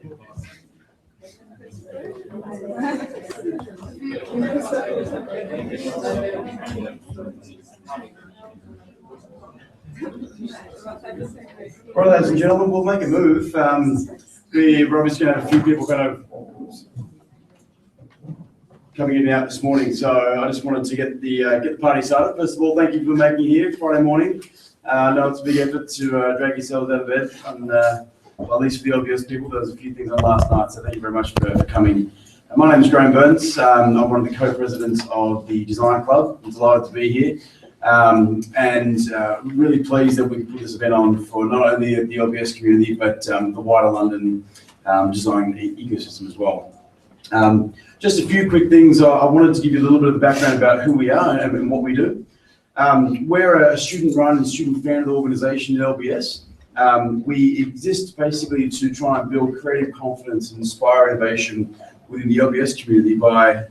All right, ladies and gentlemen, we'll make a move. We're obviously going to have a few people kind of coming in and out this morning, so I just wanted to get the party started. First of all, thank you for making it here Friday morning. I know it's a big effort to drag yourselves out of bed, and well, at least for the LBS people, there was a few things on last night, so thank you very much for coming. My name is Graham Burns. I'm one of the co-presidents of the Design Club. I'm delighted to be here. Really pleased that we can put this event on for not only the LBS community, but the wider London design ecosystem as well. Just a few quick things. I wanted to give you a little bit of the background about who we are and what we do. We're a student-run and student-founded organisation at LBS. We exist basically to try and build creative confidence and inspire innovation within the LBS community by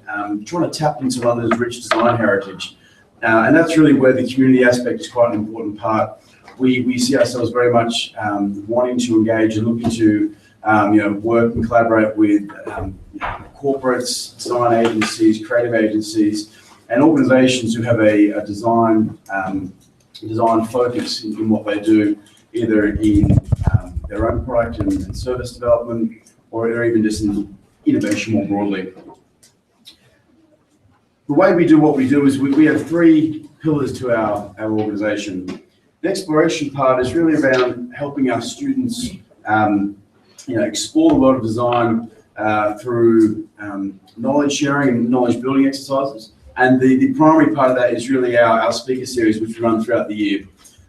trying to tap into London's rich design heritage. And that's really where the community aspect is quite an important part. We see ourselves very much wanting to engage and looking to work and collaborate with corporates, design agencies, creative agencies, and organisations who have a design focus in what they do, either in their own product and service development, or even just in innovation more broadly. The way we do what we do is we have three pillars to our organisation. The exploration part is really around helping our students explore the world of design through knowledge sharing and knowledge building exercises. And the primary part of that is really our speaker series, which we run throughout the year.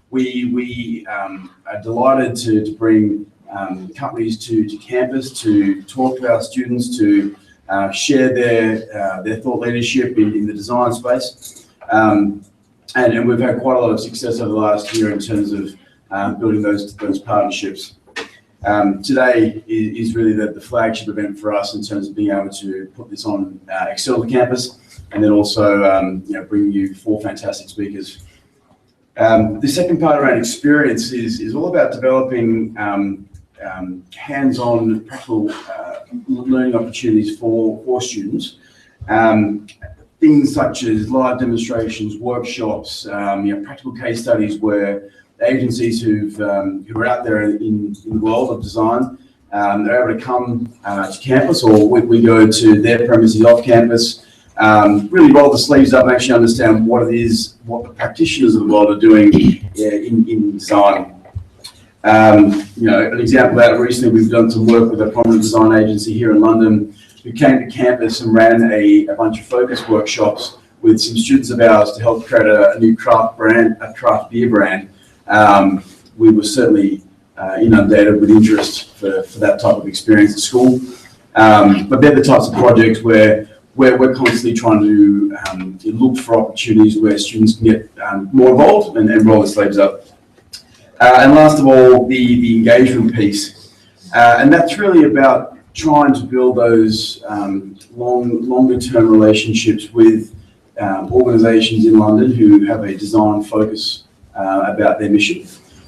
We are delighted to bring companies to campus to talk to our students, to share their thought leadership in the design space. And we've had quite a lot of success over the last year in terms of building those partnerships. Today is really the flagship event for us in terms of being able to put this on external campus, and then also bring you four fantastic speakers. The second part around experience is all about developing hands-on practical learning opportunities for students. Things such as live demonstrations, workshops, practical case studies where agencies who are out there in the world of design, they're able to come to campus, or we go to their premises off campus, really roll the sleeves up and actually understand what it is, what the practitioners of the world are doing in design. An example of that, recently we've done some work with a prominent design agency here in London who came to campus and ran a bunch of focus workshops with some students of ours to help create a new craft brand, a craft beer brand. We were certainly inundated with interest for that type of experience at school. But they're the types of projects where we're constantly trying to look for opportunities where students can get more involved and roll their sleeves up. And last of all, the engagement piece. And that's really about trying to build those longer-term relationships with organisations in London who have a design focus about their mission.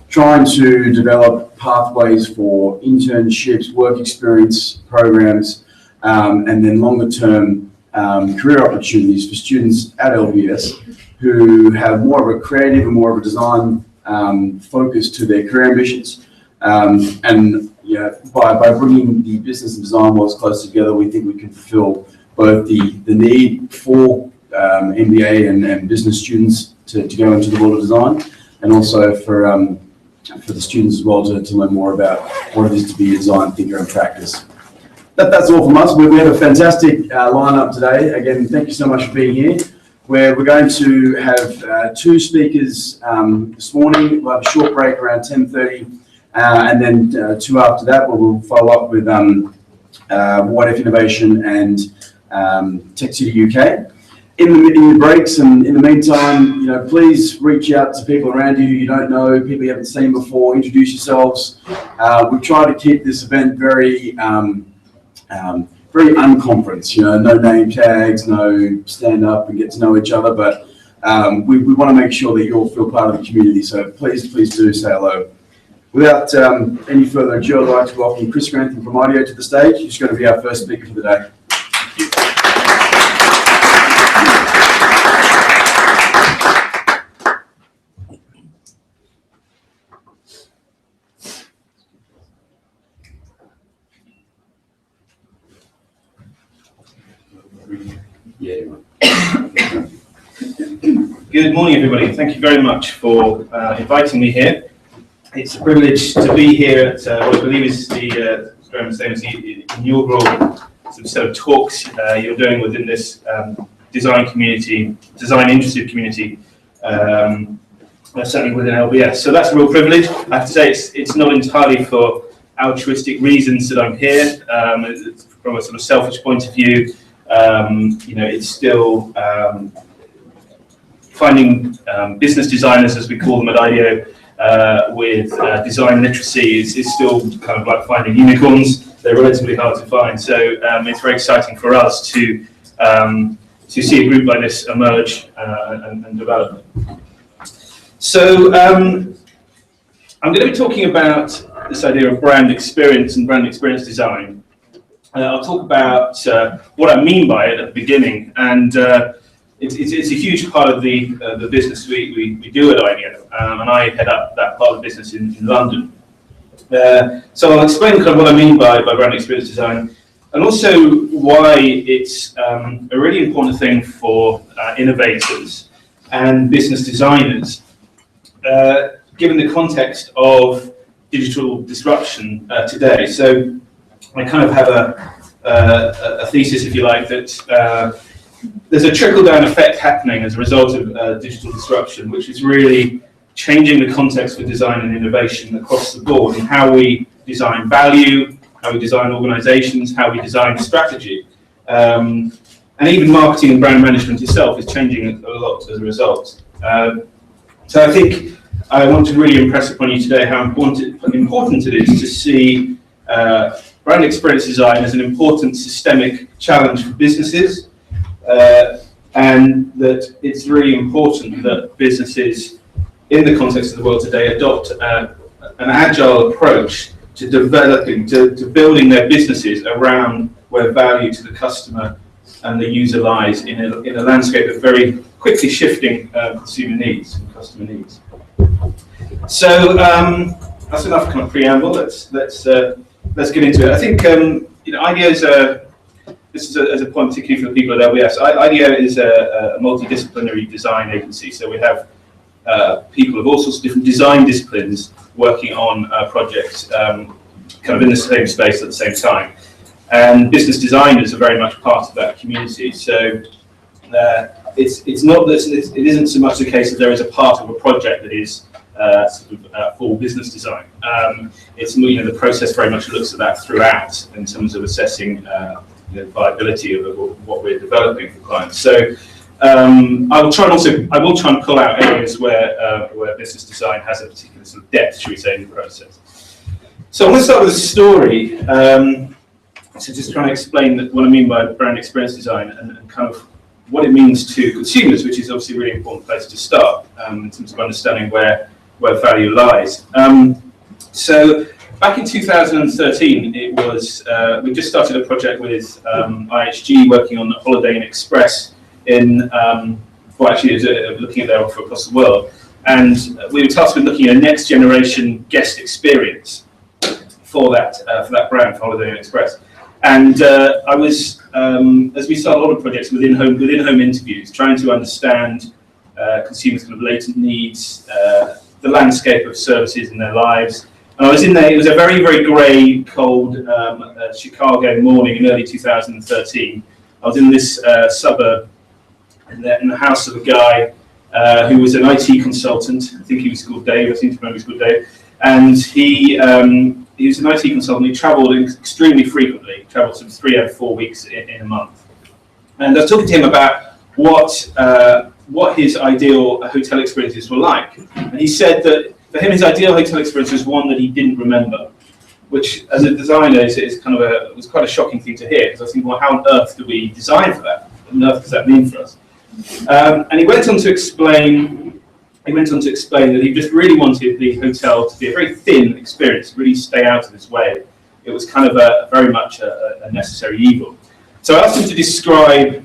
Trying to develop pathways for internships, work experience programs, and then longer-term career opportunities for students at LBS who have more of a creative and more of a design focus to their career ambitions. By bringing the business and design worlds closer together, we think we can fulfill both the need for MBA and business students to go into the world of design, and also for the students as well to learn more about what it is to be a design thinker in practice. That's all from us. We have a fantastic lineup today. Again, thank you so much for being here. We're going to have two speakers this morning. We'll have a short break around 10:30, and then two after that, where we'll follow up with What If Innovation and TechCity UK. In the breaks and in the meantime, please reach out to people around you who you don't know, people you haven't seen before. Introduce yourselves. We try to keep this event very unconference. No name tags, no stand up and get to know each other. But we want to make sure that you all feel part of the community. So please do say hello. Without any further ado, I'd like to welcome Chris Grantham from IDEO to the stage. He's going to be our first speaker for the day. Good morning, everybody. Thank you very much for inviting me here. It's a privilege to be here at what I believe is the inaugural set of talks you're doing within this design community, design interested community, certainly within LBS. So that's a real privilege. I have to say it's not entirely for altruistic reasons that I'm here. It's from a sort of selfish point of view. It's still finding business designers, as we call them at IDEO, with design literacy is still kind of like finding unicorns. They're relatively hard to find. So it's very exciting for us to see a group like this emerge and develop. So I'm going to be talking about this idea of brand experience and brand experience design. I'll talk about what I mean by it at the beginning, and it's a huge part of the business we do at IDEO, and I head up that part of the business in London. So I'll explain kind of what I mean by brand experience design, and also why it's a really important thing for innovators and business designers, given the context of digital disruption today. So I kind of have a thesis, if you like, that there's a trickle-down effect happening as a result of digital disruption, which is really changing the context for design and innovation across the board, and how we design value, how we design organizations, how we design strategy. And even marketing and brand management itself is changing a lot as a result. So I think I want to really impress upon you today how important it is to see brand experience design as an important systemic challenge for businesses, and that it's really important that businesses in the context of the world today adopt an agile approach to developing, to building their businesses around where value to the customer and the user lies in a landscape of very quickly shifting consumer needs and customer needs. So that's enough kind of preamble. Let's get into it. I think IDEO is this is as a point particularly for the people at LBS. IDEO is a multidisciplinary design agency, so we have people of all sorts of different design disciplines working on projects kind of in the same space at the same time. And business designers are very much part of that community. So it's not that it isn't so much the case that there is a part of a project that is for business design. It's the process very much looks at that throughout in terms of assessing the viability of what we're developing for clients. So I will try and pull out areas where business design has a particular sort of depth, should we say, in the process. So I'm going to start with a story. So just trying to explain what I mean by brand experience design and kind of what it means to consumers, which is obviously a really important place to start in terms of understanding where value lies. So back in 2013, it was we just started a project with IHG working on the Holiday Inn Express in looking at their offer across the world, and we were tasked with looking at a next generation guest experience for that brand, for Holiday Inn Express. And I was, as we start a lot of projects within home interviews, trying to understand consumers' kind of latent needs, the landscape of services in their lives. And I was in there. It was a very, very grey, cold Chicago morning in early 2013. I was in this suburb in the house of a guy who was an IT consultant. I think he was called Dave. I seem to remember he was called Dave. And he was an IT consultant. He travelled extremely frequently. He travelled sort of 3 or 4 weeks in a month. And I was talking to him about what his ideal hotel experiences were like. And he said that for him, his ideal hotel experience was one that he didn't remember, which, as a designer, is kind of it was quite a shocking thing to hear, because I was thinking, well, how on earth do we design for that? What on earth does that mean for us? And he went on to explain he went on to explain that he just really wanted the hotel to be a very thin experience, really stay out of his way. It was kind of very much a necessary evil. So I asked him to describe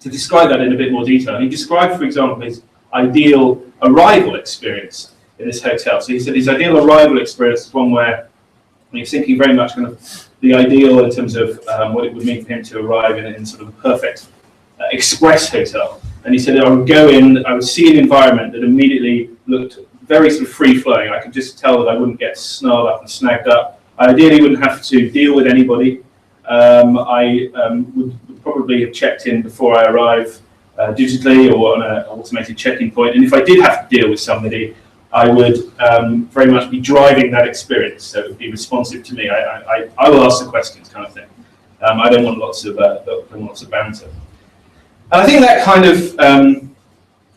that in a bit more detail. And he described, for example, his ideal arrival experience in this hotel. So he said his ideal arrival experience is one where he's thinking very much kind of the ideal in terms of what it would mean for him to arrive in sort of a perfect express hotel. And he said I would go in, I would see an environment that immediately looked very sort of free-flowing. I could just tell that I wouldn't get snarled up and snagged up. I ideally wouldn't have to deal with anybody. I would probably have checked in before I arrive digitally or on an automated check-in point. And if I did have to deal with somebody, I would very much be driving that experience. So it would be responsive to me. I will ask the questions, kind of thing. I don't want lots of banter. And I think that kind of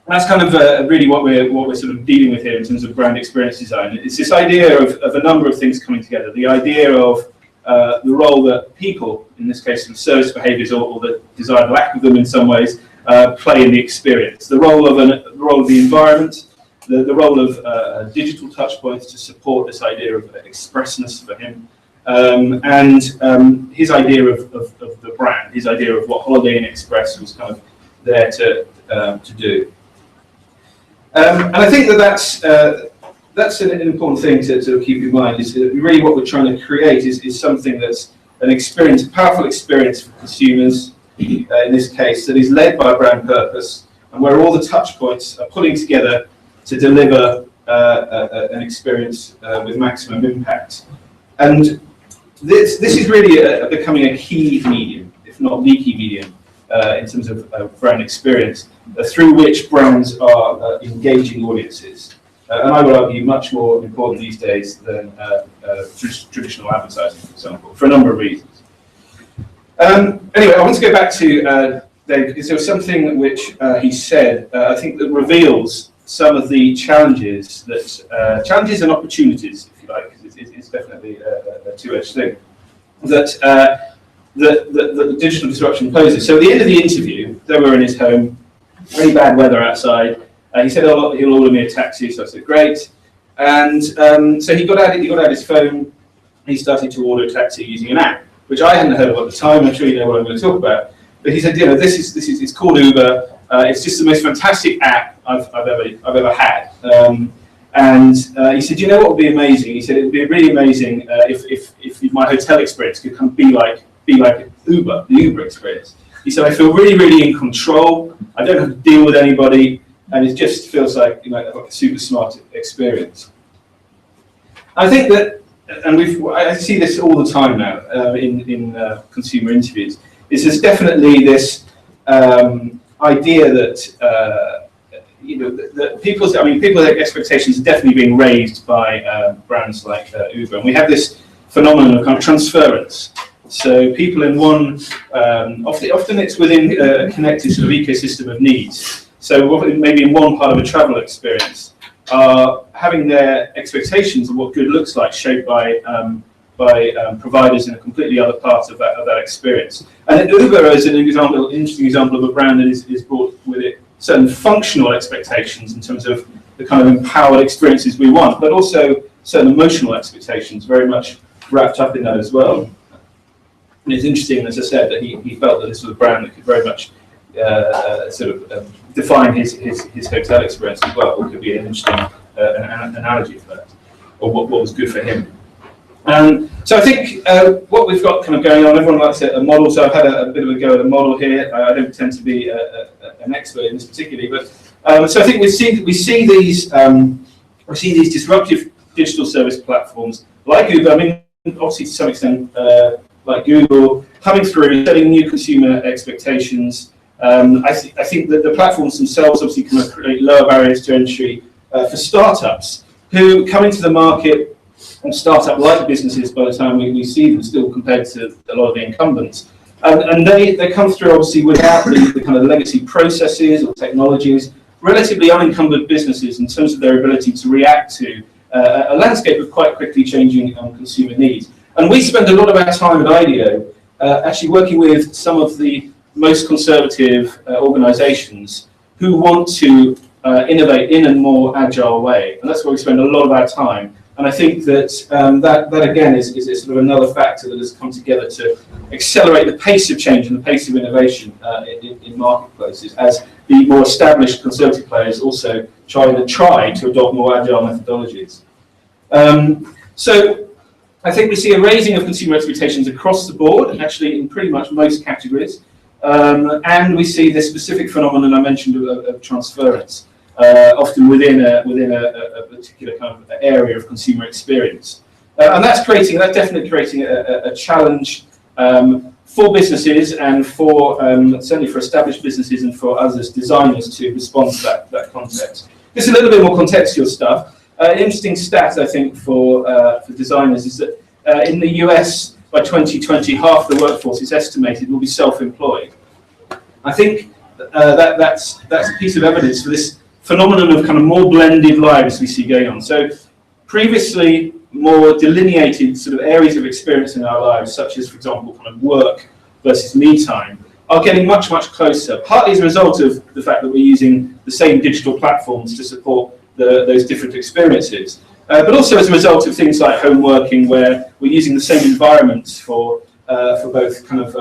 that's kind of really what we're sort of dealing with here in terms of brand experience design. It's this idea of a number of things coming together. The idea of the role that people, in this case, the service behaviours or the desired lack of them in some ways, play in the experience. The role of the environment, the role of digital touchpoints to support this idea of expressness for him, and his idea of the brand, his idea of what Holiday Inn Express was kind of there to do. And I think that's an important thing to keep in mind, is that really what we're trying to create is something that's an experience, a powerful experience for consumers, in this case, that is led by brand purpose, and where all the touch points are pulling together to deliver an experience with maximum impact. And this is really becoming a key medium, if not the key medium, in terms of brand experience, through which brands are engaging audiences. And I would argue much more important these days than traditional advertising, for example, for a number of reasons. Anyway, I want to go back to Dave, because there was something which he said, I think, that reveals some of the challenges challenges and opportunities, if you like, because it's definitely a two-edged thing, that the digital disruption poses. So at the end of the interview, they were in his home, really bad weather outside. He said, "Oh, he'll order me a taxi." So I said, "Great." And so he got out his phone. He started to order a taxi using an app, which I hadn't heard of at the time. I'm sure you know what I'm going to talk about. But he said, "You know, it's called Uber. It's just the most fantastic app I've ever had." And he said, "You know what would be amazing?" He said, "It would be really amazing if my hotel experience could come be like Uber, the Uber experience." He said, "I feel really, really in control. I don't have to deal with anybody, and it just feels like, you know, like a super smart experience." I think that, and I see this all the time now in consumer interviews, is there's definitely this idea that that people's expectations are definitely being raised by brands like Uber, and we have this phenomenon of kind of transference. So people in one, often it's within a connected sort of ecosystem of needs. So maybe in one part of a travel experience, are having their expectations of what good looks like shaped by providers in a completely other part of that experience. And Uber is an interesting example of a brand that is brought with it certain functional expectations in terms of the kind of empowered experiences we want, but also certain emotional expectations very much wrapped up in that as well. And it's interesting, as I said, that he felt that this was a brand that could very much define his hotel experience as well, or could be an interesting analogy for that, or what was good for him. So I think what we've got kind of going on, everyone likes a model, so I've had a bit of a go at a model here. I don't pretend to be an expert in this particularly, but so I think we see these disruptive digital service platforms like Uber. I mean, obviously to some extent like Google, coming through, setting new consumer expectations. I think that the platforms themselves obviously can create lower barriers to entry for startups who come into the market, and startup-like businesses by the time we see them still compared to a lot of the incumbents. And they come through obviously without the kind of legacy processes or technologies, relatively unencumbered businesses in terms of their ability to react to a landscape of quite quickly changing consumer needs. And we spend a lot of our time at IDEO actually working with some of the most conservative organisations who want to innovate in a more agile way, and that's where we spend a lot of our time. And I think that that again is sort of another factor that has come together to accelerate the pace of change and the pace of innovation in marketplaces, as the more established consulting players also try to adopt more agile methodologies. So I think we see a raising of consumer expectations across the board, and actually in pretty much most categories. And we see this specific phenomenon I mentioned of transference, often within a particular kind of area of consumer experience. And that's definitely creating a challenge for businesses and for certainly for established businesses and for us as designers to respond to that context. Just a little bit more contextual stuff. An interesting stat, I think, for designers is that in the US, by 2020, half the workforce is estimated will be self-employed. I think that's a piece of evidence for this phenomenon of kind of more blended lives we see going on. So previously, more delineated sort of areas of experience in our lives, such as, for example, kind of work versus me time, are getting much, much closer, partly as a result of the fact that we're using the same digital platforms to support those different experiences. But also as a result of things like home working, where we're using the same environments for both kind of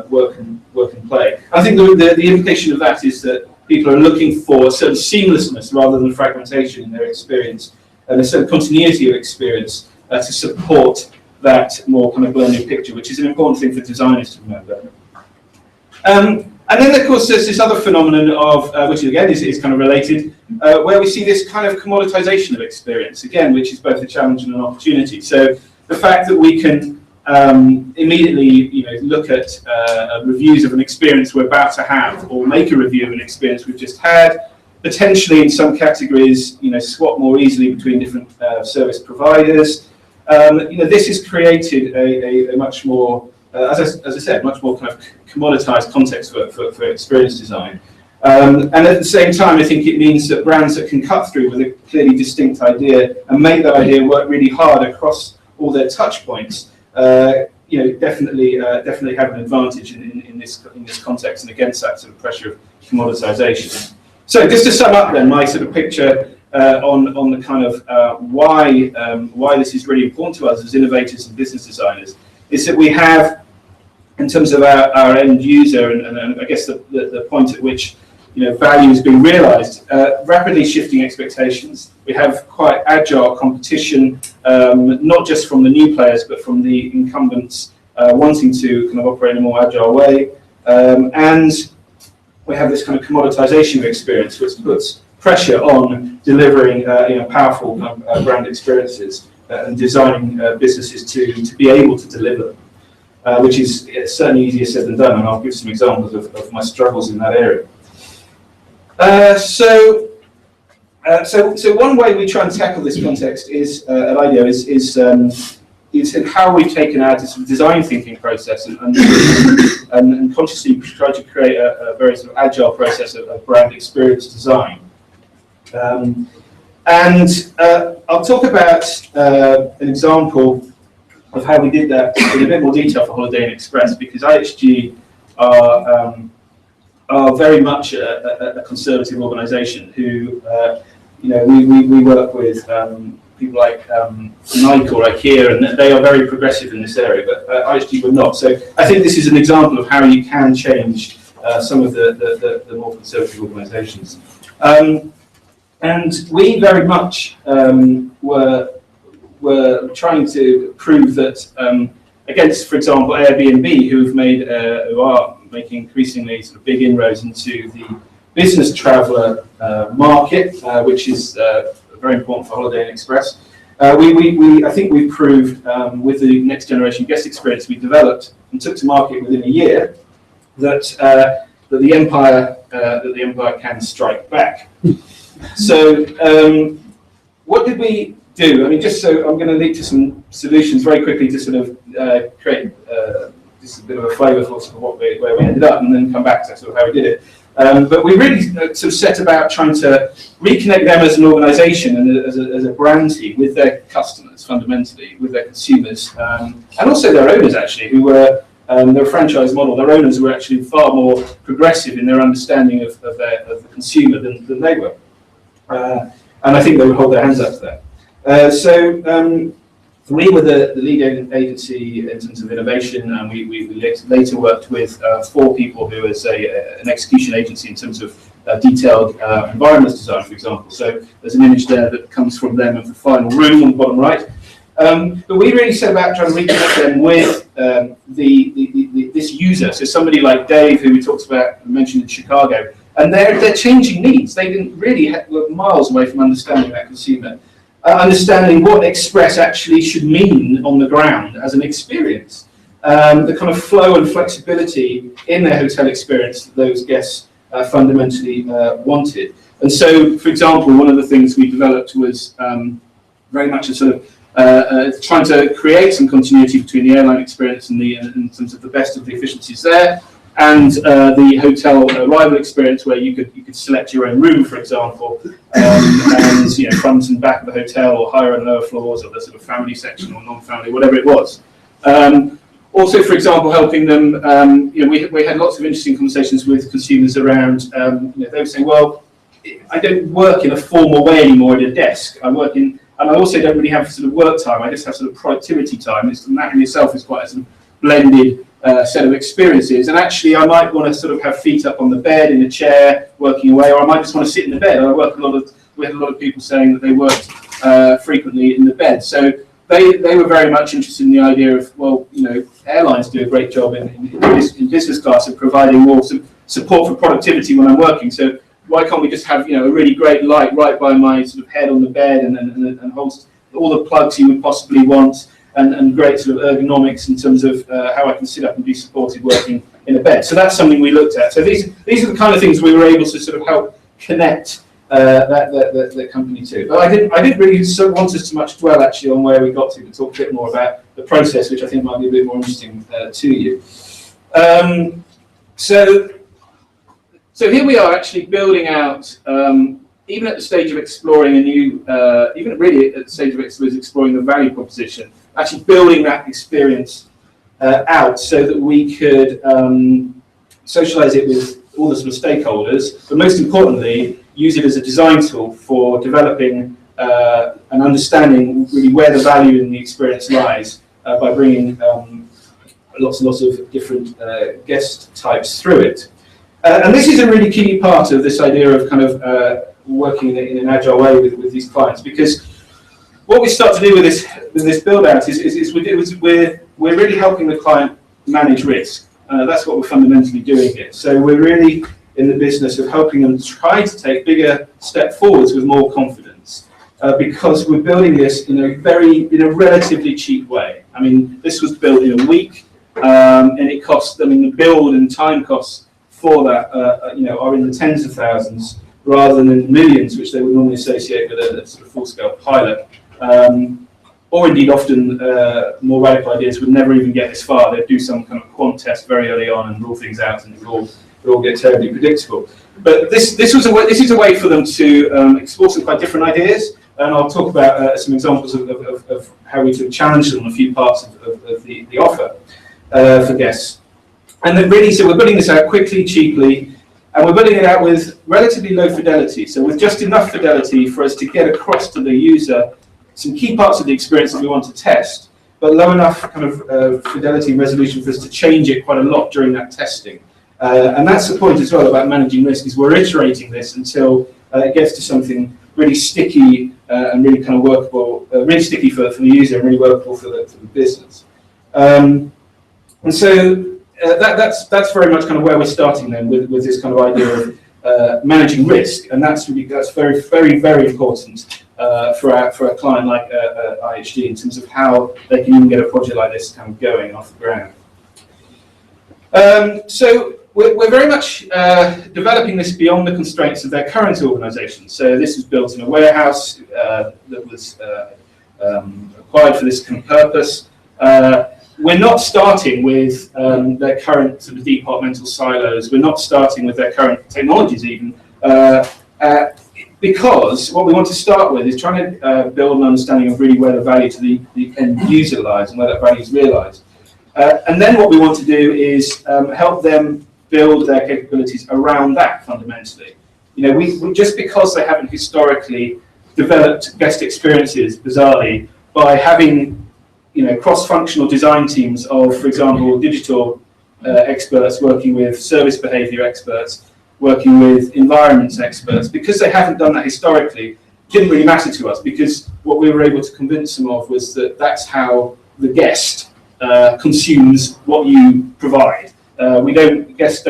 work and play. I think the implication of that is that people are looking for a certain seamlessness rather than fragmentation in their experience, and a certain continuity of experience to support that more kind of blended picture, which is an important thing for designers to remember. And then, of course, there's this other phenomenon of, which again is kind of related, where we see this kind of commoditization of experience, again, which is both a challenge and an opportunity. So the fact that we can immediately, look at reviews of an experience we're about to have, or make a review of an experience we've just had, potentially in some categories, swap more easily between different service providers. This has created a much more, as I said, much more kind of commoditized context for experience design. And at the same time, I think it means that brands that can cut through with a clearly distinct idea and make that idea work really hard across all their touch points, definitely have an advantage in this context and against that sort of pressure of commoditization. So just to sum up then, my sort of picture on the kind of why this is really important to us as innovators and business designers is that we have, in terms of our end user and I guess the point at which value is being realised, rapidly shifting expectations. We have quite agile competition, not just from the new players, but from the incumbents wanting to kind of operate in a more agile way. And we have this kind of commoditization of experience, which puts pressure on delivering powerful brand experiences and designing businesses to be able to deliver them, which is certainly easier said than done, and I'll give some examples of my struggles in that area. So one way we try and tackle this context is at IDEO is in how we've taken our design thinking process and consciously tried to create a very sort of agile process of brand experience design. And I'll talk about an example of how we did that in a bit more detail for Holiday Inn Express, because IHG are very much a conservative organisation who, we work with people like Nike or IKEA, and they are very progressive in this area, but IHG were not. So I think this is an example of how you can change some of the more conservative organisations. And we very much were trying to prove that against, for example, Airbnb, who are making increasingly sort of big inroads into the business traveller market, which is very important for Holiday Inn Express. I think we proved with the next generation guest experience we developed and took to market within a year that the empire can strike back. So what did we do? I mean, just so I'm going to lead to some solutions very quickly to sort of create just a bit of a flavour for sort of where we ended up, and then come back to sort of how we did it. But we really sort of set about trying to reconnect them as an organisation and as a brand team with their customers, fundamentally, with their consumers, and also their owners, actually, who were their franchise model. Their owners were actually far more progressive in their understanding of the consumer than they were. And I think they would hold their hands up to that. We were the lead agency in terms of innovation, and we later worked with 4 people who is an execution agency in terms of detailed environments design, for example. So there's an image there that comes from them of the final room on the bottom right. But we really set about trying to reconnect them with this user. So somebody like Dave, who we talked about, mentioned in Chicago, and they're changing needs. They didn't really were miles away from understanding that consumer. Understanding what Express actually should mean on the ground as an experience, the kind of flow and flexibility in their hotel experience that those guests fundamentally wanted. And so, for example, one of the things we developed was very much a sort of trying to create some continuity between the airline experience and in terms of the best of the efficiencies there, and the hotel arrival experience, where you could select your own room, for example, and front and back of the hotel, or higher and lower floors, or the sort of family section or non-family, whatever it was. Also, for example, helping them. We had lots of interesting conversations with consumers around. They would say, "Well, I don't work in a formal way anymore at a desk. I work in, and I also don't really have sort of work time. I just have sort of productivity time. And that in itself is quite a sort of blended set of experiences. And actually, I might want to sort of have feet up on the bed in a chair, working away, or I might just want to sit in the bed. We had a lot of people saying that they worked frequently in the bed. So they were very much interested in the idea of, well, airlines do a great job in business class of providing more support for productivity when I'm working. So why can't we just have a really great light right by my sort of head on the bed, and hold all the plugs you would possibly want, and great sort of ergonomics in terms of how I can sit up and be supported working in a bed. So that's something we looked at. So these are the kind of things we were able to sort of help connect that company to. But I didn't really want us to much dwell actually on where we got to talk a bit more about the process, which I think might be a bit more interesting to you. So here we are actually building out, even at the stage of exploring a new, even really at the stage of exploring the value proposition, actually building that experience out so that we could socialize it with all the sort of stakeholders, but most importantly, use it as a design tool for developing and understanding really where the value in the experience lies by bringing lots and lots of different guest types through it. And this is a really key part of this idea of kind of working in an agile way with these clients, because what we start to do with this build out is we're really helping the client manage risk. That's what we're fundamentally doing here. So we're really in the business of helping them try to take bigger step forwards with more confidence, because we're building this in a relatively cheap way. I mean, this was built in a week, and it cost. I mean, the build and time costs for that, are in the tens of thousands rather than in the millions, which they would normally associate with a sort of full-scale pilot. Or indeed, often more radical ideas would never even get this far. They'd do some kind of quant test very early on and rule things out, and it would all get terribly predictable. But this is a way for them to explore some quite different ideas, and I'll talk about some examples of how we sort of challenge them on a few parts of the offer for guests. And then really, so we're building this out quickly, cheaply, and we're building it out with relatively low fidelity. So with just enough fidelity for us to get across to the user some key parts of the experience that we want to test, but low enough kind of fidelity and resolution for us to change it quite a lot during that testing. And that's the point as well about managing risk, is we're iterating this until it gets to something really sticky and really kind of workable, really sticky for the user and really workable for the business. And so that's very much kind of where we're starting then with this kind of idea of managing risk, and that's very, very, very important for a client like IHD in terms of how they can even get a project like this kind of going off the ground. So we're very much developing this beyond the constraints of their current organisation. So this was built in a warehouse that was acquired for this kind of purpose. We're not starting with their current sort of departmental silos. We're not starting with their current technologies even, because what we want to start with is trying to build an understanding of really where the value to the end user lies and where that value is realised. And then what we want to do is help them build their capabilities around that fundamentally. we just because they haven't historically developed guest experiences, bizarrely, by having cross-functional design teams of, for example, digital experts working with service behaviour experts, working with environments experts, because they haven't done that historically, it didn't really matter to us, because what we were able to convince them of was that that's how the guest consumes what you provide. We don't as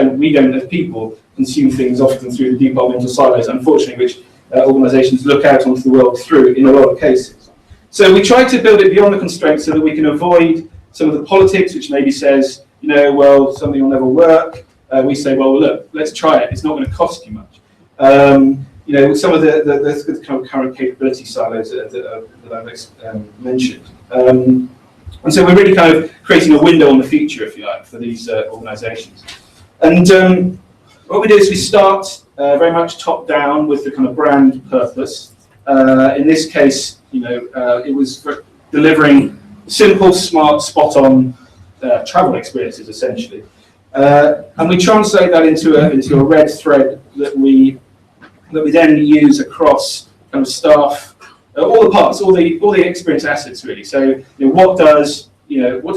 people consume things often through the departmental silos, unfortunately, which organisations look out onto the world through in a lot of cases. So we try to build it beyond the constraints so that we can avoid some of the politics, which maybe says, well, something will never work. We say, well, look, let's try it. It's not going to cost you much. Some of the kind of current capability silos that I've mentioned. And so we're really kind of creating a window on the future, if you like, for these organisations. And what we do is we start very much top down with the kind of brand purpose. In this case, it was for delivering simple, smart, spot-on travel experiences, essentially. And we translate that into a red thread that we then use across kind of staff, all the parts, all the experience assets, really. So, what does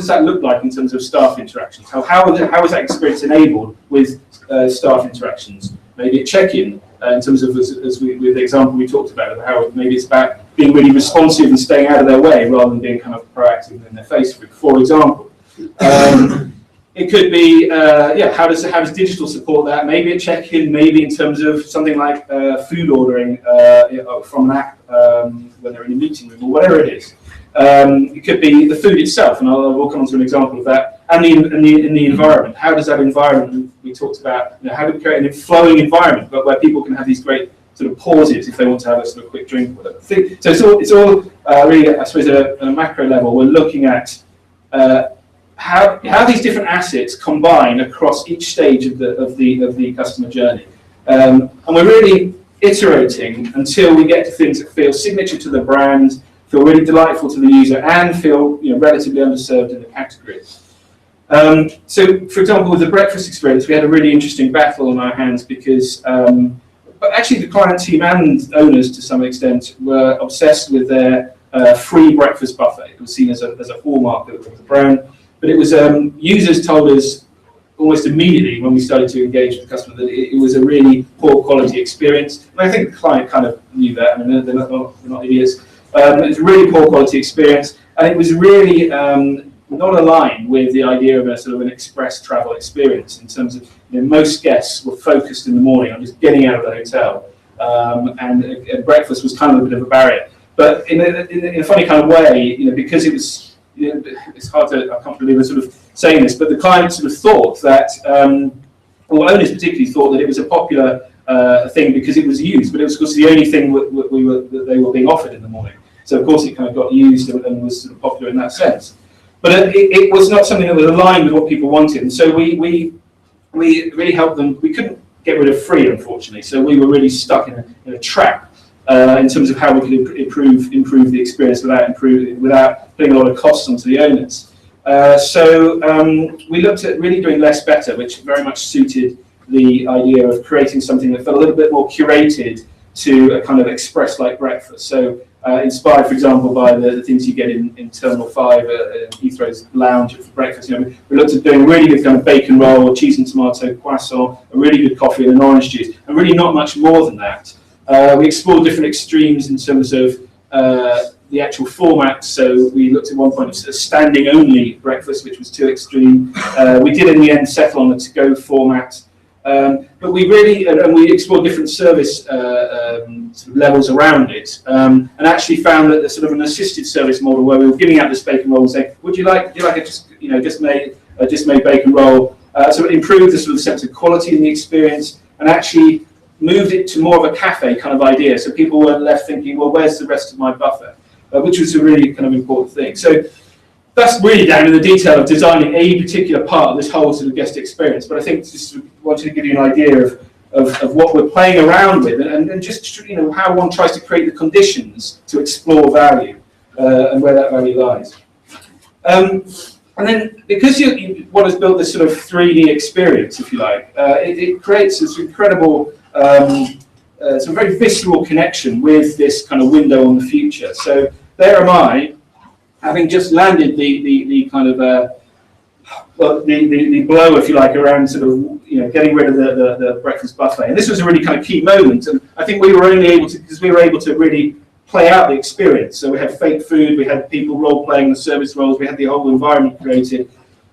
that look like in terms of staff interactions? How is that experience enabled with staff interactions? Maybe a check-in, in terms of, with the example we talked about, how maybe it's about being really responsive and staying out of their way rather than being kind of proactive in their face, for example. It could be, how does digital support that? Maybe a check-in, maybe in terms of something like food ordering from an app when they're in a meeting room or whatever it is. It could be the food itself, and we'll come on to an example of that, and in the environment. How does that environment, we talked about, how do we create a flowing environment, but where people can have these great sort of pauses if they want to have a sort of quick drink or whatever. So it's all really, I suppose, at a macro level, we're looking at how these different assets combine across each stage of the customer journey. And we're really iterating until we get to things that feel signature to the brand, feel really delightful to the user, and feel relatively underserved in the category. So, for example, with the breakfast experience, we had a really interesting battle on our hands because but actually the client team and owners, to some extent, were obsessed with their free breakfast buffet. It was seen as a hallmark of the brand. But it was, users told us almost immediately when we started to engage with the customer that it was a really poor quality experience. And I think the client kind of knew that. I mean, they're not idiots. It was a really poor quality experience, and it was really not aligned with the idea of a sort of an express travel experience in terms of, most guests were focused in the morning on just getting out of the hotel, and breakfast was kind of a bit of a barrier. But in a funny kind of way, because it was, it's hard to, I can't believe I'm sort of saying this, but the client sort of thought that, or owners particularly thought that it was a popular thing because it was used, but it was of course the only thing that they were being offered in the morning. So of course it kind of got used and was sort of popular in that sense. But it was not something that was aligned with what people wanted, and so we really helped them. We couldn't get rid of free, unfortunately, so we were really stuck in a trap. In terms of how we could improve the experience without putting a lot of costs onto the owners. So we looked at really doing less better, which very much suited the idea of creating something that felt a little bit more curated to a kind of express-like breakfast. So inspired, for example, by the things you get in Terminal 5 at Heathrow's lounge for breakfast. We looked at doing a really good kind of bacon roll, cheese and tomato croissant, a really good coffee and an orange juice, and really not much more than that. We explored different extremes in terms of the actual format. So we looked at one point at a standing only breakfast, which was too extreme. We did in the end settle on a to-go format. But we really, and we explored different service sort of levels around it, and actually found that there's sort of an assisted service model where we were giving out this bacon roll and saying, would you like a just made bacon roll? So it improved the sort of sense of quality in the experience, and actually moved it to more of a cafe kind of idea, so people weren't left thinking, well, where's the rest of my buffet? Which was a really kind of important thing. So that's really down in the detail of designing a particular part of this whole sort of guest experience. But I think just wanted to give you an idea of what we're playing around with, and just how one tries to create the conditions to explore value and where that value lies. And then, because what has built this sort of 3D experience, if you like, it creates this incredible some very visceral connection with this kind of window on the future. So there am I, having just landed the kind of well, the blow, if you like, around sort of getting rid of the breakfast buffet, and this was a really kind of key moment. And I think we were only able to, because we were able to really play out the experience. So we had fake food, we had people role playing the service roles, we had the whole environment created.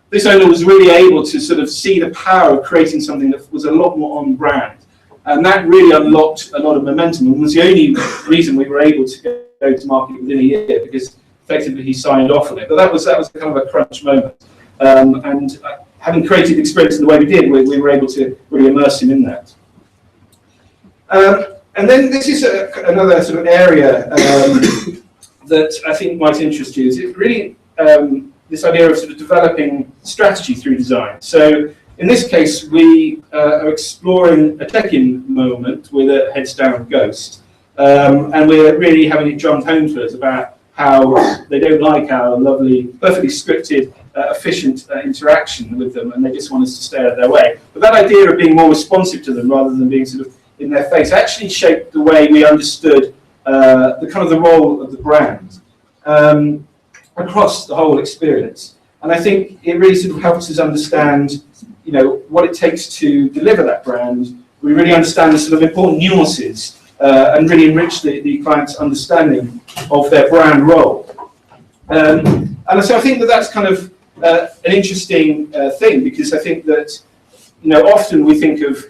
This owner was really able to sort of see the power of creating something that was a lot more on brand, and that really unlocked a lot of momentum, and was the only reason we were able to go to market within a year, because effectively he signed off on it. But that was kind of a crunch moment. And having created the experience in the way we did, we were able to really immerse him in that. And then this is another sort of area that I think might interest you. Is it really this idea of sort of developing strategy through design? So in this case, we are exploring a check-in moment with a heads down ghost, and we're really having it drummed home to us about how they don't like our lovely, perfectly scripted, efficient interaction with them, and they just want us to stay out of their way. But that idea of being more responsive to them rather than being sort of in their face actually shaped the way we understood the kind of the role of the brand across the whole experience. And I think it really sort of helps us understand, what it takes to deliver that brand. We really understand the sort of important nuances and really enrich the client's understanding of their brand role. And so I think that that's kind of an interesting thing, because I think that often we think of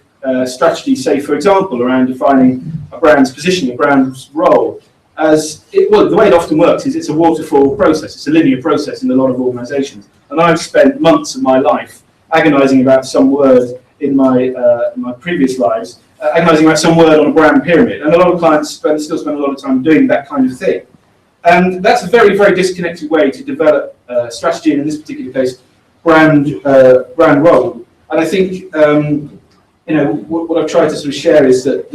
strategy, say for example, around defining a brand's position, a brand's role, as the way it often works is it's a waterfall process, it's a linear process in a lot of organisations. And I've spent months of my life agonising about some word in my previous lives, agonising about some word on a brand pyramid, and a lot of clients still spend a lot of time doing that kind of thing. And that's a very, very disconnected way to develop strategy, and in this particular case, brand role. And I think what I've tried to sort of share is that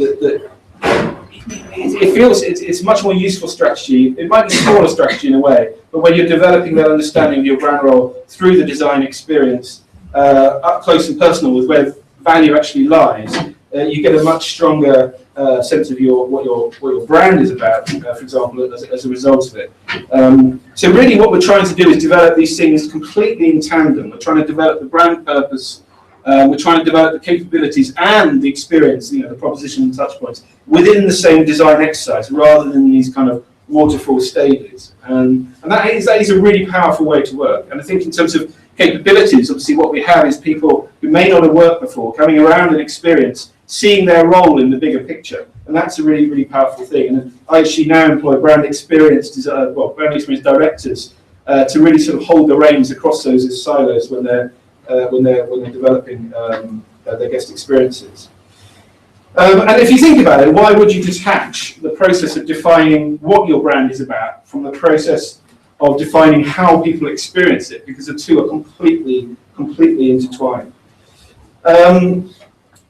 it feels it's much more useful strategy. It might be smaller strategy in a way, but when you're developing that understanding of your brand role through the design experience, up close and personal with where value actually lies, you get a much stronger sense of what your brand is about, for example, as a result of it. So really what we're trying to do is develop these things completely in tandem. We're trying to develop the brand purpose, we're trying to develop the capabilities and the experience, the proposition and touch points within the same design exercise, rather than these kind of waterfall stages. And that is a really powerful way to work. And I think in terms of capabilities, obviously what we have is people who may not have worked before coming around an experience, seeing their role in the bigger picture, and that's a really, really powerful thing. And I actually now employ brand experience directors to really sort of hold the reins across those as silos when they're developing their guest experiences. And if you think about it, why would you detach the process of defining what your brand is about from the process of defining how people experience it? Because the two are completely intertwined.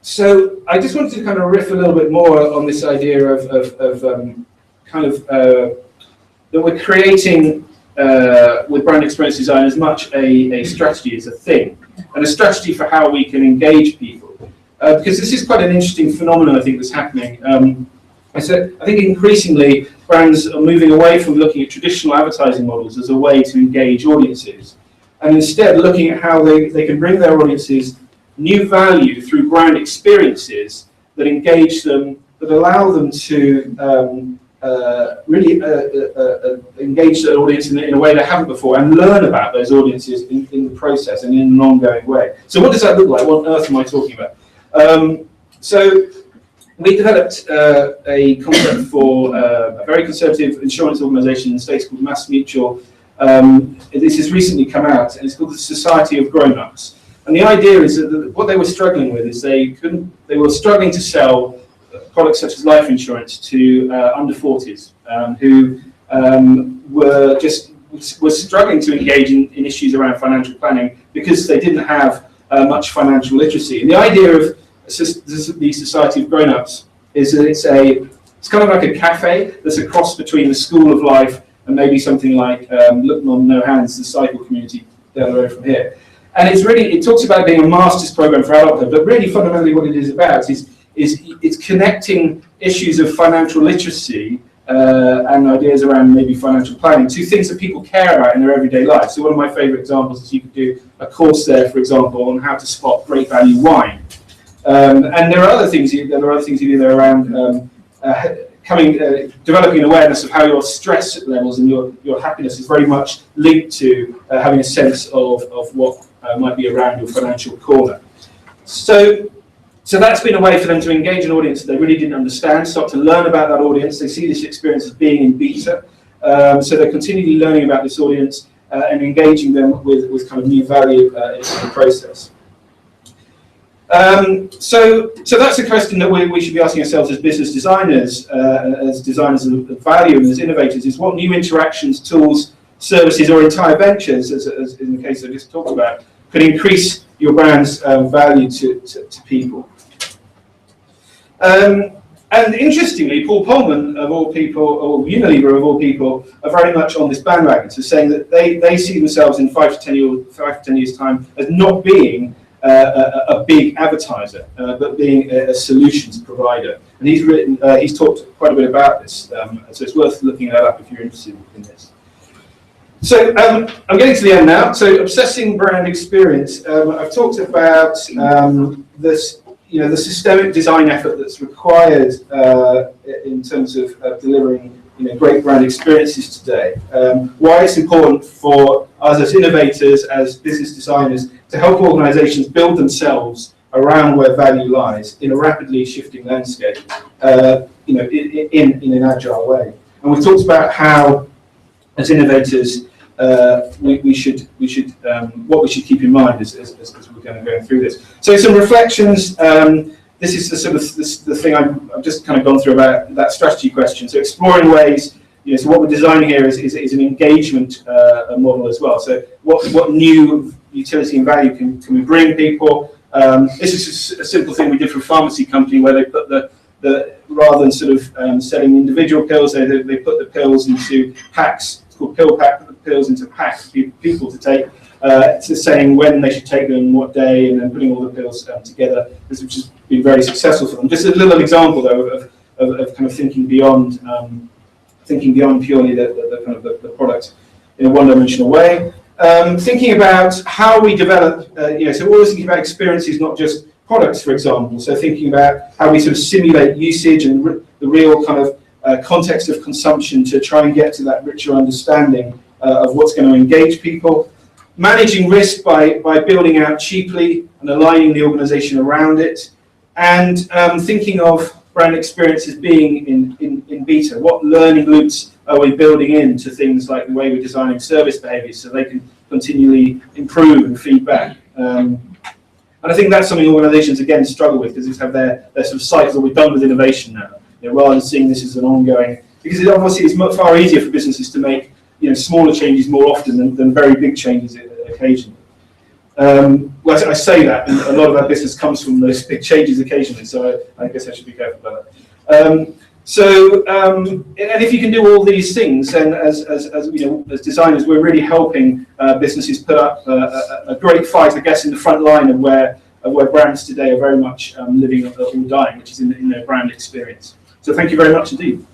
So I just wanted to kind of riff a little bit more on this idea of that we're creating with brand experience design as much a strategy as a thing, and a strategy for how we can engage people. Because this is quite an interesting phenomenon, I think, that's happening. I think increasingly brands are moving away from looking at traditional advertising models as a way to engage audiences, and instead looking at how they can bring their audiences new value through brand experiences that engage them, that allow them to really engage their audience in a way they haven't before, and learn about those audiences in the process and in an ongoing way. So what does that look like? What on earth am I talking about? So we developed a concept for a very conservative insurance organisation in the States called Mass Mutual. This has recently come out, and it's called the Society of Grown-Ups. And the idea is that what they were struggling with is they were struggling to sell products such as life insurance to under 40s who were struggling to engage in issues around financial planning because they didn't have much financial literacy. And the idea of the Society of Grown-Ups is that it's kind of like a cafe that's a cross between the School of Life and maybe something like Look on No Hands, the cycle community down the road from here. And it talks about being a master's program for adulthood, but really fundamentally what it is about is it's connecting issues of financial literacy and ideas around maybe financial planning to things that people care about in their everyday life. So one of my favourite examples is you could do a course there, for example, on how to spot great value wine. And there are other things you do there around developing an awareness of how your stress levels and your happiness is very much linked to having a sense of what might be around your financial corner. So that's been a way for them to engage an audience that they really didn't understand, start to learn about that audience. They see this experience as being in beta. So they're continually learning about this audience and engaging them with kind of new value in the process. So that's a question that we should be asking ourselves as business designers of value and as innovators, is what new interactions, tools, services, or entire ventures, as in the case I just talked about, could increase your brand's value to people. And interestingly, Paul Pullman, of all people, or Unilever, of all people, are very much on this bandwagon, so saying that they see themselves in 5 to 10 years' time as not being a big advertiser, but being a solutions provider. And he's talked quite a bit about this, so it's worth looking that up if you're interested in this. So I'm getting to the end now. So obsessing brand experience. I've talked about this, the systemic design effort that's required in terms of delivering great brand experiences today. Why it's important for us as innovators, as business designers, to help organisations build themselves around where value lies in a rapidly shifting landscape, in an agile way. And we've talked about how, as innovators, what we should keep in mind as we're going to go through this. So some reflections. This is the sort of the thing I've just kind of gone through about that strategy question. So exploring ways. So what we're designing here is an engagement model as well. So what new utility and value can we bring people? This is a simple thing we did for a pharmacy company where they put the rather than sort of selling individual pills, they put the pills into packs. It's called pill pack. Put the pills into packs for people to take. To saying when they should take them, what day, and then putting all the pills together, which has been very successful for them. Just a little example though of kind of thinking beyond purely the product in a one-dimensional way. Thinking about how we develop, so always thinking about experiences, not just products, for example. So thinking about how we sort of simulate usage and the real kind of context of consumption to try and get to that richer understanding of what's going to engage people. Managing risk by building out cheaply and aligning the organisation around it. And thinking of brand experiences being in beta. What learning loops are we building into things like the way we're designing service behaviours so they can continually improve and feedback? And I think that's something organisations again struggle with because they have their sort of cycle. We're done with innovation now, rather than seeing this as an ongoing. Because it obviously is much far easier for businesses to make smaller changes more often than very big changes occasionally. Well, I say that, and a lot of our business comes from those big changes occasionally, so I guess I should be careful about that. And if you can do all these things, then as designers, we're really helping businesses put up a great fight, I guess, in the front line of where brands today are very much living or dying, which is in their brand experience. So thank you very much indeed.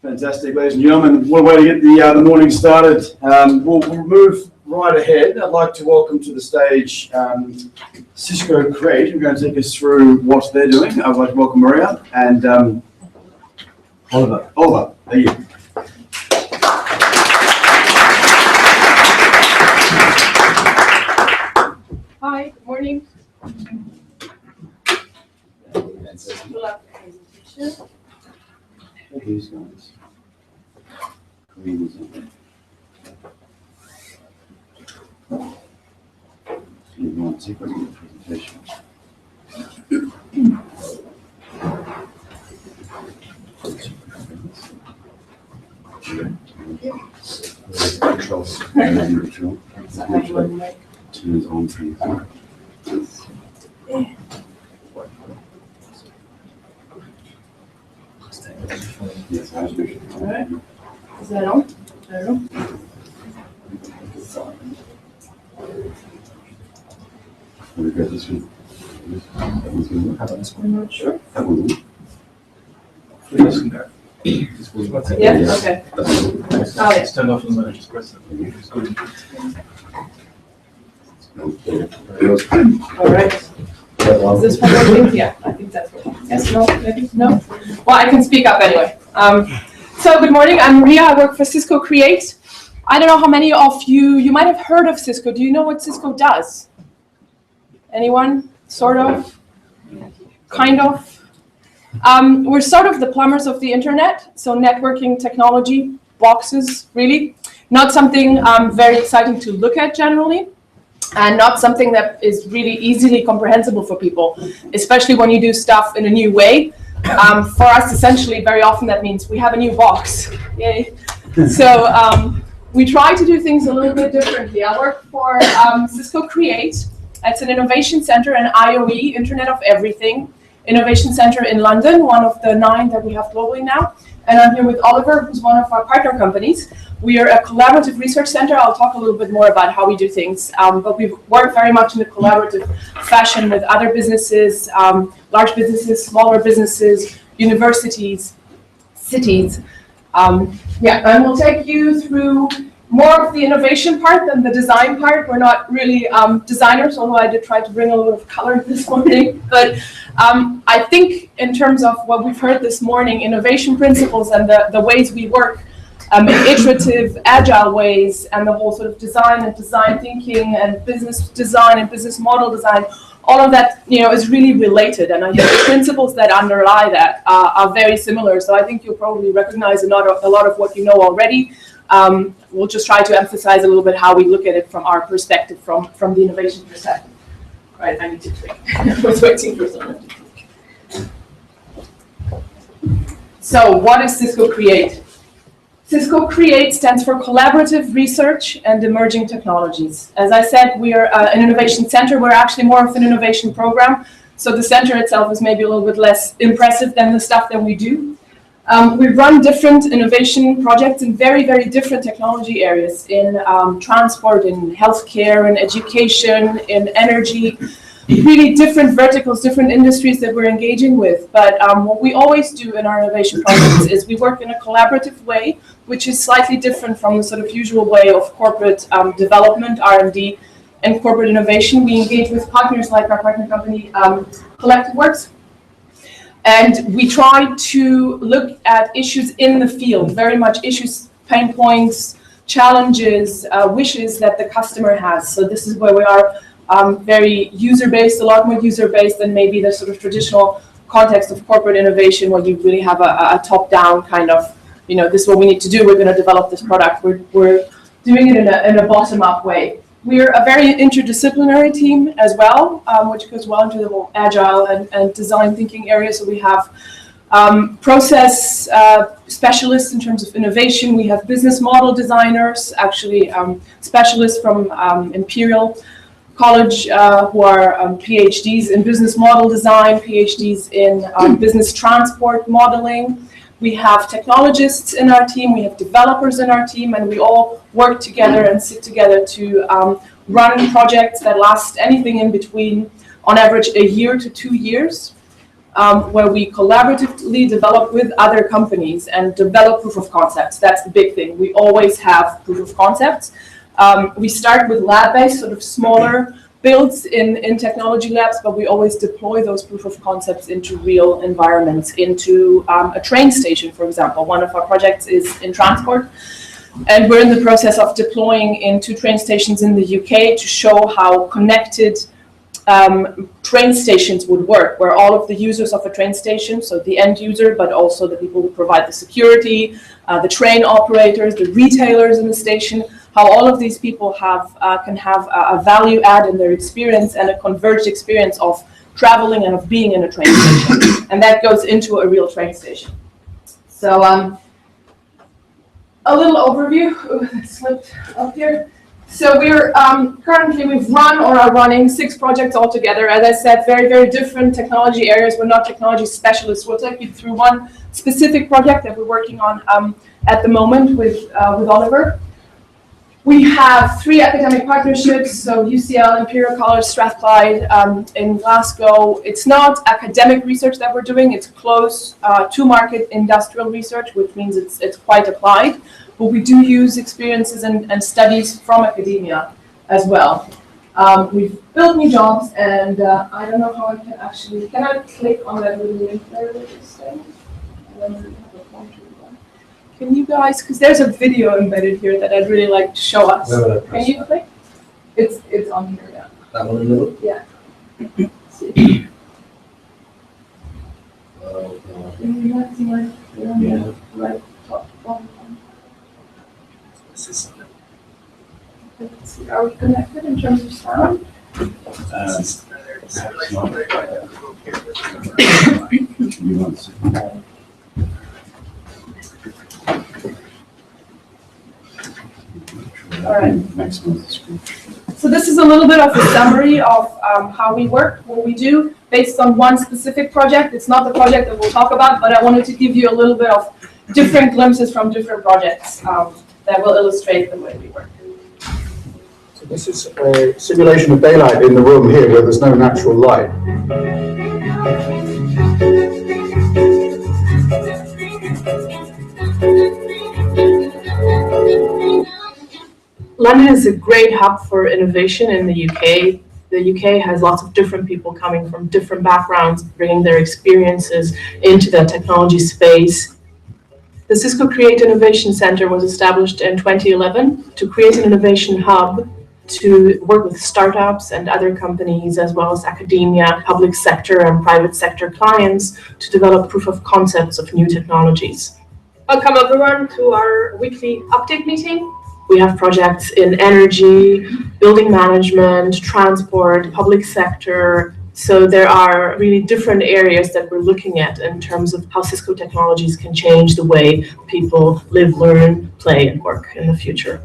Fantastic, ladies and gentlemen. What a way to get the morning started. We'll move right ahead. I'd like to welcome to the stage Cisco CREATE, who are going to take us through what they're doing. I'd like to welcome Maria and Oliver. Oliver, thank you. Hi, good morning. Pull up the presentation. These guys. You want to take a look at the presentation. Controls. Turn it on, please. Yes, I do. All right. Is that on? I don't know. We got this one. I'm not sure. That one. Yeah, okay. Oh, yeah. Stand off and then just press it. All right. Is this one working? Yeah, I think that's working. Yes, no, maybe, no? Well, I can speak up anyway. So good morning, I'm Maria, I work for Cisco CREATE. I don't know how many of you might have heard of Cisco. Do you know what Cisco does? Anyone? Sort of? Kind of? We're sort of the plumbers of the internet, so networking technology, boxes, really. Not something very exciting to look at generally, and not something that is really easily comprehensible for people, especially when you do stuff in a new way. For us, essentially, very often that means we have a new box. Yay. So we try to do things a little bit differently. I work for Cisco CREATE. It's an innovation center, an IOE, Internet of Everything, innovation center in London, one of the 9 that we have globally now. And I'm here with Oliver, who's one of our partner companies. We are a collaborative research center. I'll talk a little bit more about how we do things, but we work very much in a collaborative fashion with other businesses, large businesses, smaller businesses, universities, cities. And we'll take you through more of the innovation part than the design part. We're not really designers, although I did try to bring a little of color this morning. But I think in terms of what we've heard this morning, innovation principles and the ways we work in iterative, agile ways, and the whole sort of design and design thinking and business design and business model design, all of that, is really related. And I think the principles that underlie that are very similar. So I think you'll probably recognize a lot of what you know already. We'll just try to emphasize a little bit how we look at it from our perspective, from the innovation perspective. Right, I need to click. I was waiting for someone to click. So what is Cisco CREATE? Cisco CREATE stands for Collaborative Research and Emerging Technologies. As I said, we are an innovation center. We're actually more of an innovation program. So the center itself is maybe a little bit less impressive than the stuff that we do. We run different innovation projects in very, very different technology areas, in transport, in healthcare, in education, in energy, really different verticals, different industries that we're engaging with. But what we always do in our innovation projects is we work in a collaborative way, which is slightly different from the sort of usual way of corporate development, R&D, and corporate innovation. We engage with partners like our partner company, Collective Works. And we try to look at issues in the field, very much issues, pain points, challenges, wishes that the customer has. So this is where we are very user-based, a lot more user-based than maybe the sort of traditional context of corporate innovation, where you really have a top-down kind of, this is what we need to do, we're going to develop this product. We're doing it in a bottom-up way. We're a very interdisciplinary team as well, which goes well into the whole agile and design thinking area. So we have process specialists in terms of innovation. We have business model designers, actually specialists from Imperial College who are PhDs in business model design, PhDs in business transport modeling. We have technologists in our team, we have developers in our team, and we all work together and sit together to run projects that last anything in between, on average, a year to 2 years, where we collaboratively develop with other companies and develop proof of concepts. That's the big thing. We always have proof of concepts. We start with lab-based, sort of smaller builds in technology labs, but we always deploy those proof of concepts into real environments, into a train station, for example. One of our projects is in transport, and we're in the process of deploying into train stations in the UK to show how connected train stations would work, where all of the users of a train station, so the end user, but also the people who provide the security, the train operators, the retailers in the station, how all of these people can have a value add in their experience and a converged experience of traveling and of being in a train station. And that goes into a real train station. So a little overview. Ooh, that slipped up here. So we're currently, we've run or are running 6 projects altogether. As I said, very, very different technology areas. We're not technology specialists. We'll take you through one specific project that we're working on at the moment with Oliver. We have 3 academic partnerships, so UCL, Imperial College, Strathclyde in Glasgow. It's not academic research that we're doing, it's close to market industrial research, which means it's quite applied. But we do use experiences and studies from academia as well. We've built new jobs, and I don't know how I can actually, can I click on that little link there that you say? Can you guys, because there's a video embedded here that I'd really like to show us. Can you click? It's on here, yeah. That one in the middle? Yeah. Right top bottom. Let's see, are we connected in terms of sound? All right. So this is a little bit of a summary of how we work, what we do, based on one specific project. It's not the project that we'll talk about, but I wanted to give you a little bit of different glimpses from different projects that will illustrate the way we work. So this is a simulation of daylight in the room here where there's no natural light. London is a great hub for innovation in the UK. The UK has lots of different people coming from different backgrounds, bringing their experiences into the technology space. The Cisco CREATE Innovation Center was established in 2011 to create an innovation hub to work with startups and other companies, as well as academia, public sector, and private sector clients to develop proof of concepts of new technologies. Welcome everyone to our weekly update meeting. We have projects in energy, building management, transport, public sector. So there are really different areas that we're looking at in terms of how Cisco technologies can change the way people live, learn, play, and work in the future.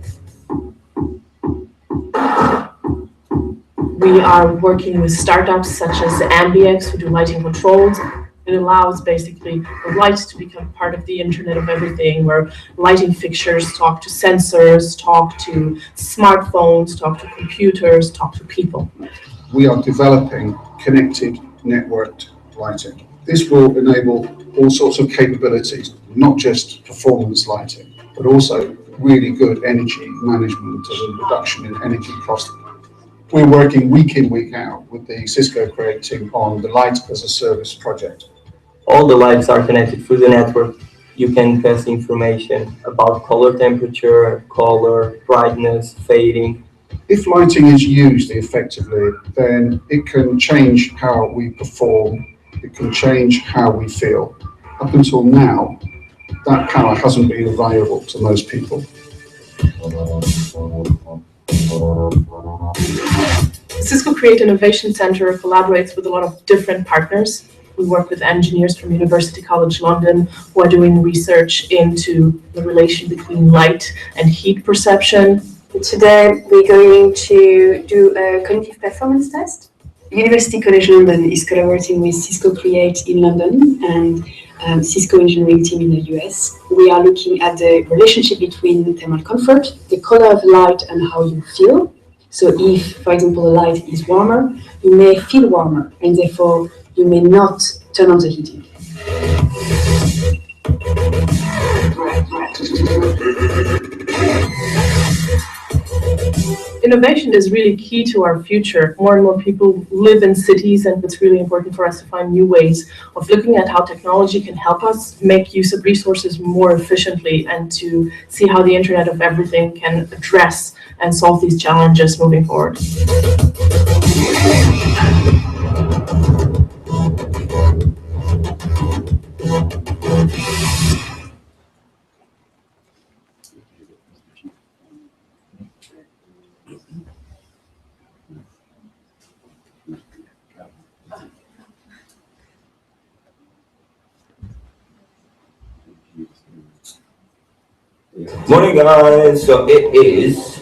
We are working with startups such as Ambiex, who do lighting controls. It allows basically the lights to become part of the Internet of Everything, where lighting fixtures talk to sensors, talk to smartphones, talk to computers, talk to people. We are developing connected, networked lighting. This will enable all sorts of capabilities, not just performance lighting, but also really good energy management and reduction in energy costs. We're working week in, week out with the Cisco CREATE team on the Light as a Service project. All the lights are connected through the network. You can pass information about color temperature, color, brightness, fading. If lighting is used effectively, then it can change how we perform, it can change how we feel. Up until now, that power hasn't been available to most people. Cisco CREATE Innovation Center collaborates with a lot of different partners. We work with engineers from University College London who are doing research into the relation between light and heat perception. Today we're going to do a cognitive performance test. University College London is collaborating with Cisco CREATE in London and Cisco engineering team in the US. We are looking at the relationship between thermal comfort, the color of light, and how you feel. So if, for example, a light is warmer, you may feel warmer, and therefore you may not turn on the heating. Innovation is really key to our future. More and more people live in cities, and it's really important for us to find new ways of looking at how technology can help us make use of resources more efficiently, and to see how the Internet of Everything can address and solve these challenges moving forward. Morning guys, so it is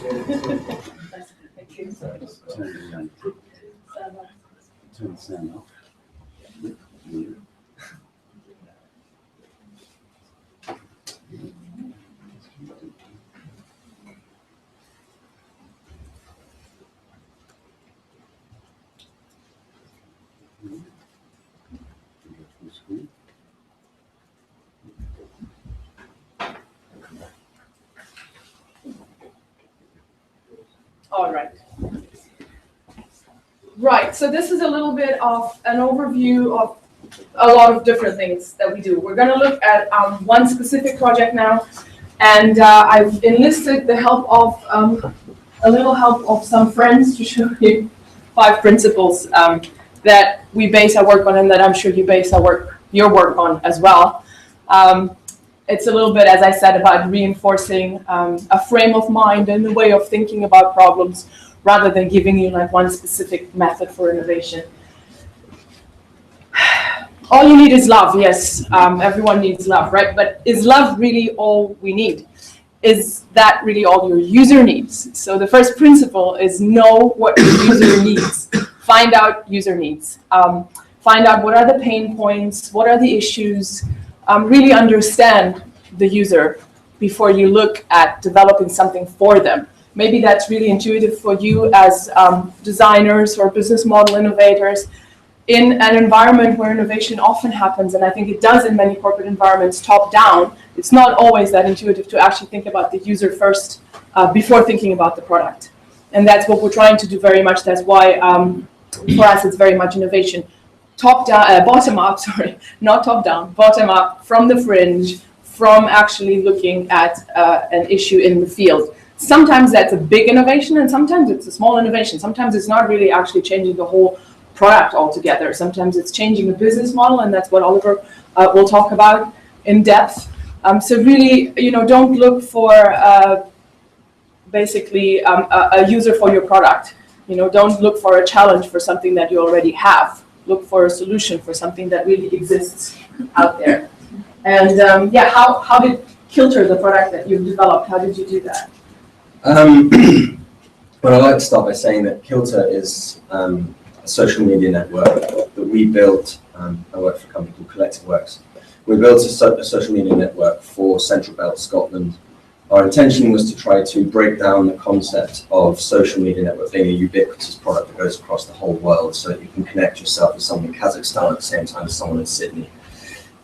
All right. Right, so this is a little bit of an overview of a lot of different things that we do. We're going to look at one specific project now, and I've enlisted the help of a little help of some friends to show you 5 principles that we base our work on, and that I'm sure you base your work on as well. It's a little bit, as I said, about reinforcing a frame of mind and a way of thinking about problems, rather than giving you like one specific method for innovation. All you need is love, yes. Everyone needs love, right? But is love really all we need? Is that really all your user needs? So the first principle is know what your user needs. Find out user needs. Find out what are the pain points, what are the issues. Really understand the user before you look at developing something for them. Maybe that's really intuitive for you as designers or business model innovators in an environment where innovation often happens, and I think it does in many corporate environments, top down. It's not always that intuitive to actually think about the user first before thinking about the product. And that's what we're trying to do very much. That's why for us it's very much innovation. Bottom up, sorry, not top down, bottom up, from the fringe, from actually looking at an issue in the field. Sometimes that's a big innovation, and sometimes it's a small innovation. Sometimes it's not really actually changing the whole product altogether. Sometimes it's changing the business model, and that's what Oliver will talk about in depth. So really, don't look for basically a user for your product. Don't look for a challenge for something that you already have. Look for a solution for something that really exists out there. And how did Kilter, the product that you've developed, how did you do that? Well, I'd like to start by saying that Kilter is a social media network that we built. I work for a company called Collective Works. We built a social media network for Central Belt Scotland. Our intention was to try to break down the concept of social media network being a ubiquitous product that goes across the whole world, so that you can connect yourself with someone in Kazakhstan at the same time as someone in Sydney.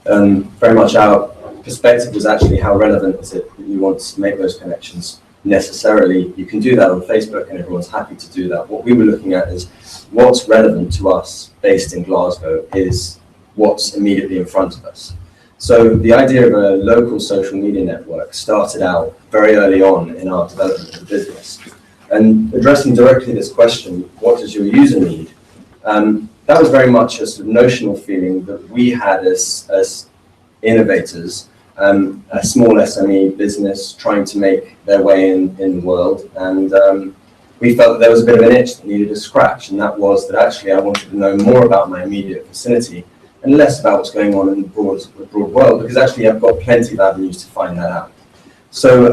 Very much our perspective was actually how relevant is it that you want to make those connections. Necessarily, you can do that on Facebook and everyone's happy to do that. What we were looking at is what's relevant to us based in Glasgow is what's immediately in front of us. So the idea of a local social media network started out very early on in our development of the business. And addressing directly this question, what does your user need? That was very much a sort of notional feeling that we had as innovators, a small SME business trying to make their way in the world. And we felt that there was a bit of an itch that needed a scratch. And that was that actually I wanted to know more about my immediate vicinity and less about what's going on in the broad world, because actually I've got plenty of avenues to find that out. So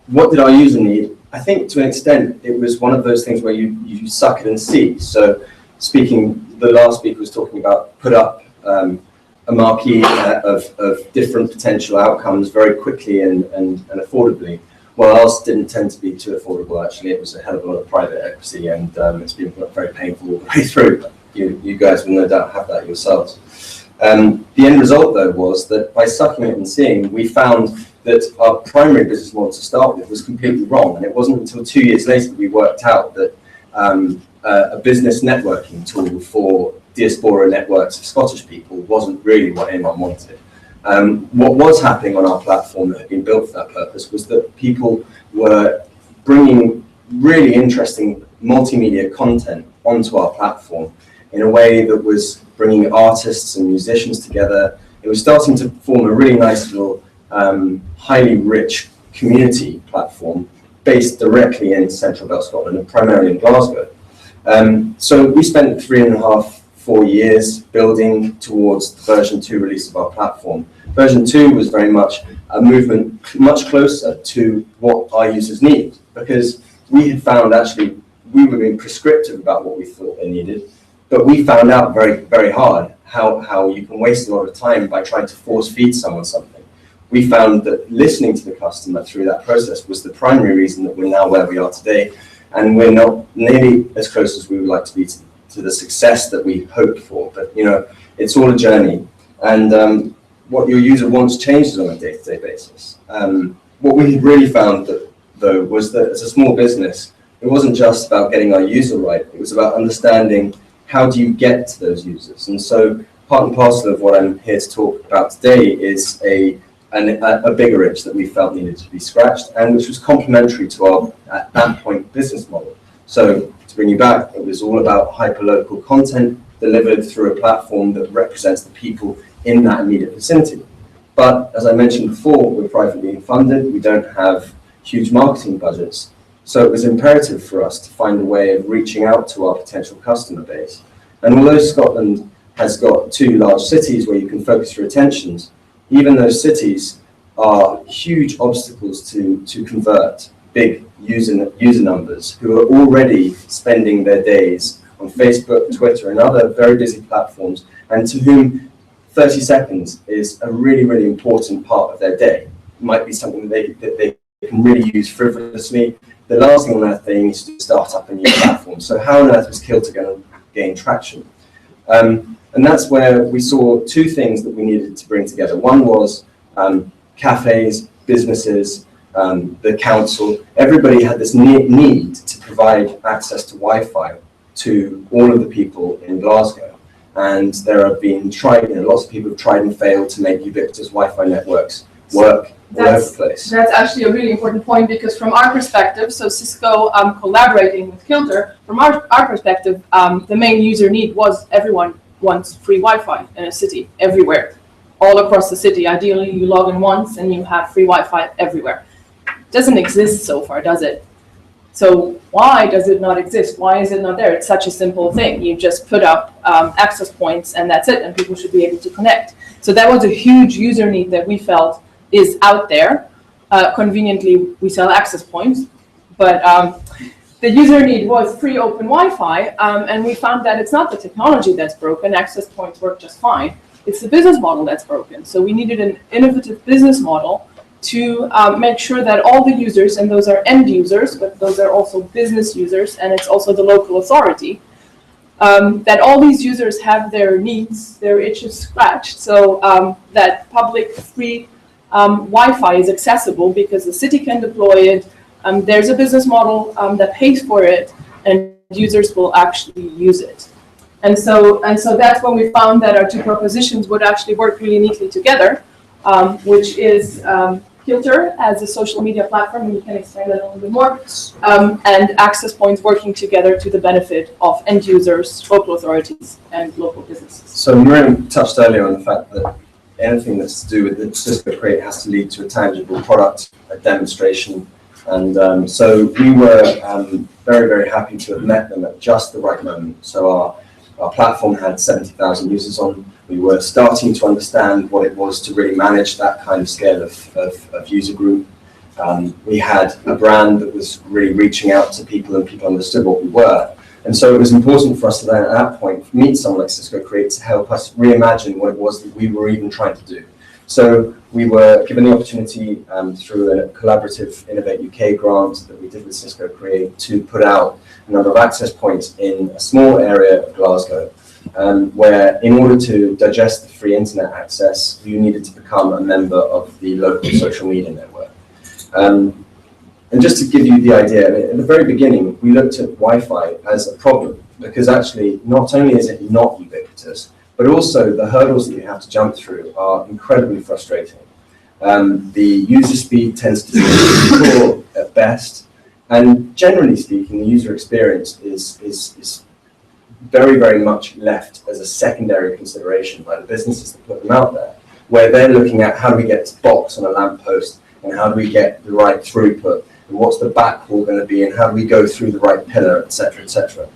what did our user need? I think to an extent it was one of those things where you suck it and see. So the last speaker was talking about put up a marquee of different potential outcomes very quickly and affordably. Well, ours didn't tend to be too affordable, actually. It was a hell of a lot of private equity, and it's been very painful all the way through. You guys will no doubt have that yourselves. The end result, though, was that by sucking it and seeing, we found that our primary business model to start with was completely wrong. And it wasn't until 2 years later that we worked out that a business networking tool for diaspora networks of Scottish people wasn't really what anyone wanted. What was happening on our platform that had been built for that purpose was that people were bringing really interesting multimedia content onto our platform in a way that was bringing artists and musicians together. It was starting to form a really nice little, highly rich community platform based directly in Central Belt Scotland and primarily in Glasgow. So we spent 3.5-4 years building towards the version 2 release of our platform. Version 2 was very much a movement much closer to what our users need, because we had found actually we were being prescriptive about what we thought they needed, but we found out very, very hard how you can waste a lot of time by trying to force feed someone something. We found that listening to the customer through that process was the primary reason that we're now where we are today, and we're not nearly as close as we would like to be to the success that we hoped for. But it's all a journey, and what your user wants changes on a day-to-day basis. What we really found that though, was that as a small business, it wasn't just about getting our user right, it was about understanding how do you get to those users. And so part and parcel of what I'm here to talk about today is a bigger itch that we felt needed to be scratched, and which was complementary to our, at that point, business model. So to bring you back, it was all about hyperlocal content delivered through a platform that represents the people in that immediate vicinity. But as I mentioned before, we're privately funded, we don't have huge marketing budgets. So it was imperative for us to find a way of reaching out to our potential customer base. And although Scotland has got 2 large cities where you can focus your attentions, even those cities are huge obstacles to convert big user numbers who are already spending their days on Facebook, Twitter, and other very busy platforms, and to whom 30 seconds is a really, really important part of their day. It might be something that they can really use frivolously. The last thing on earth they need is to start up a new platform. So how on earth was Kilter going to gain traction? And that's where we saw 2 things that we needed to bring together. One was cafes, businesses, the council. Everybody had this need to provide access to Wi-Fi to all of the people in Glasgow. And there have been lots of people have tried and failed to make ubiquitous Wi-Fi networks work all over the place. That's actually a really important point, because from our perspective, so Cisco collaborating with Kilter, from our perspective, the main user need was everyone wants free Wi-Fi in a city, everywhere, all across the city. Ideally, you log in once and you have free Wi-Fi everywhere. It doesn't exist so far, does it? So why does it not exist? Why is it not there? It's such a simple thing. You just put up access points and that's it, and people should be able to connect. So that was a huge user need that we felt is out there. Conveniently, we sell access points, but the user need was free open Wi-Fi, and we found that it's not the technology that's broken. Access points work just fine. It's the business model that's broken. So we needed an innovative business model to make sure that all the users, and those are end users, but those are also business users, and it's also the local authority, that all these users have their needs, their itches scratched, so that public free Wi-Fi is accessible because the city can deploy it. There's a business model that pays for it, and users will actually use it. And so that's when we found that our 2 propositions would actually work really neatly together, which is Kilter as a social media platform, and you can explain that a little bit more, and access points working together to the benefit of end users, local authorities, and local businesses. So Miriam touched earlier on the fact that anything that's to do with the Cisco CREATE has to lead to a tangible product, a demonstration. And so we were very, very happy to have met them at just the right moment. So our platform had 70,000 users on. We were starting to understand what it was to really manage that kind of scale of user group. We had a brand that was really reaching out to people, and people understood what we were. And so it was important for us to then, at that point, meet someone like Cisco CREATE to help us reimagine what it was that we were even trying to do. So we were given the opportunity through a collaborative Innovate UK grant that we did with Cisco CREATE to put out a number of access points in a small area of Glasgow, where in order to digest the free internet access, you needed to become a member of the local social media network. And just to give you the idea, at the very beginning, we looked at Wi-Fi as a problem, because actually not only is it not ubiquitous, but also the hurdles that you have to jump through are incredibly frustrating. The user speed tends to be poor at best, and generally speaking, the user experience is very, very much left as a secondary consideration by the businesses that put them out there, where they're looking at how do we get to box on a lamppost, and how do we get the right throughput, and what's the backhaul going to be, and how do we go through the right pillar, etc., etc.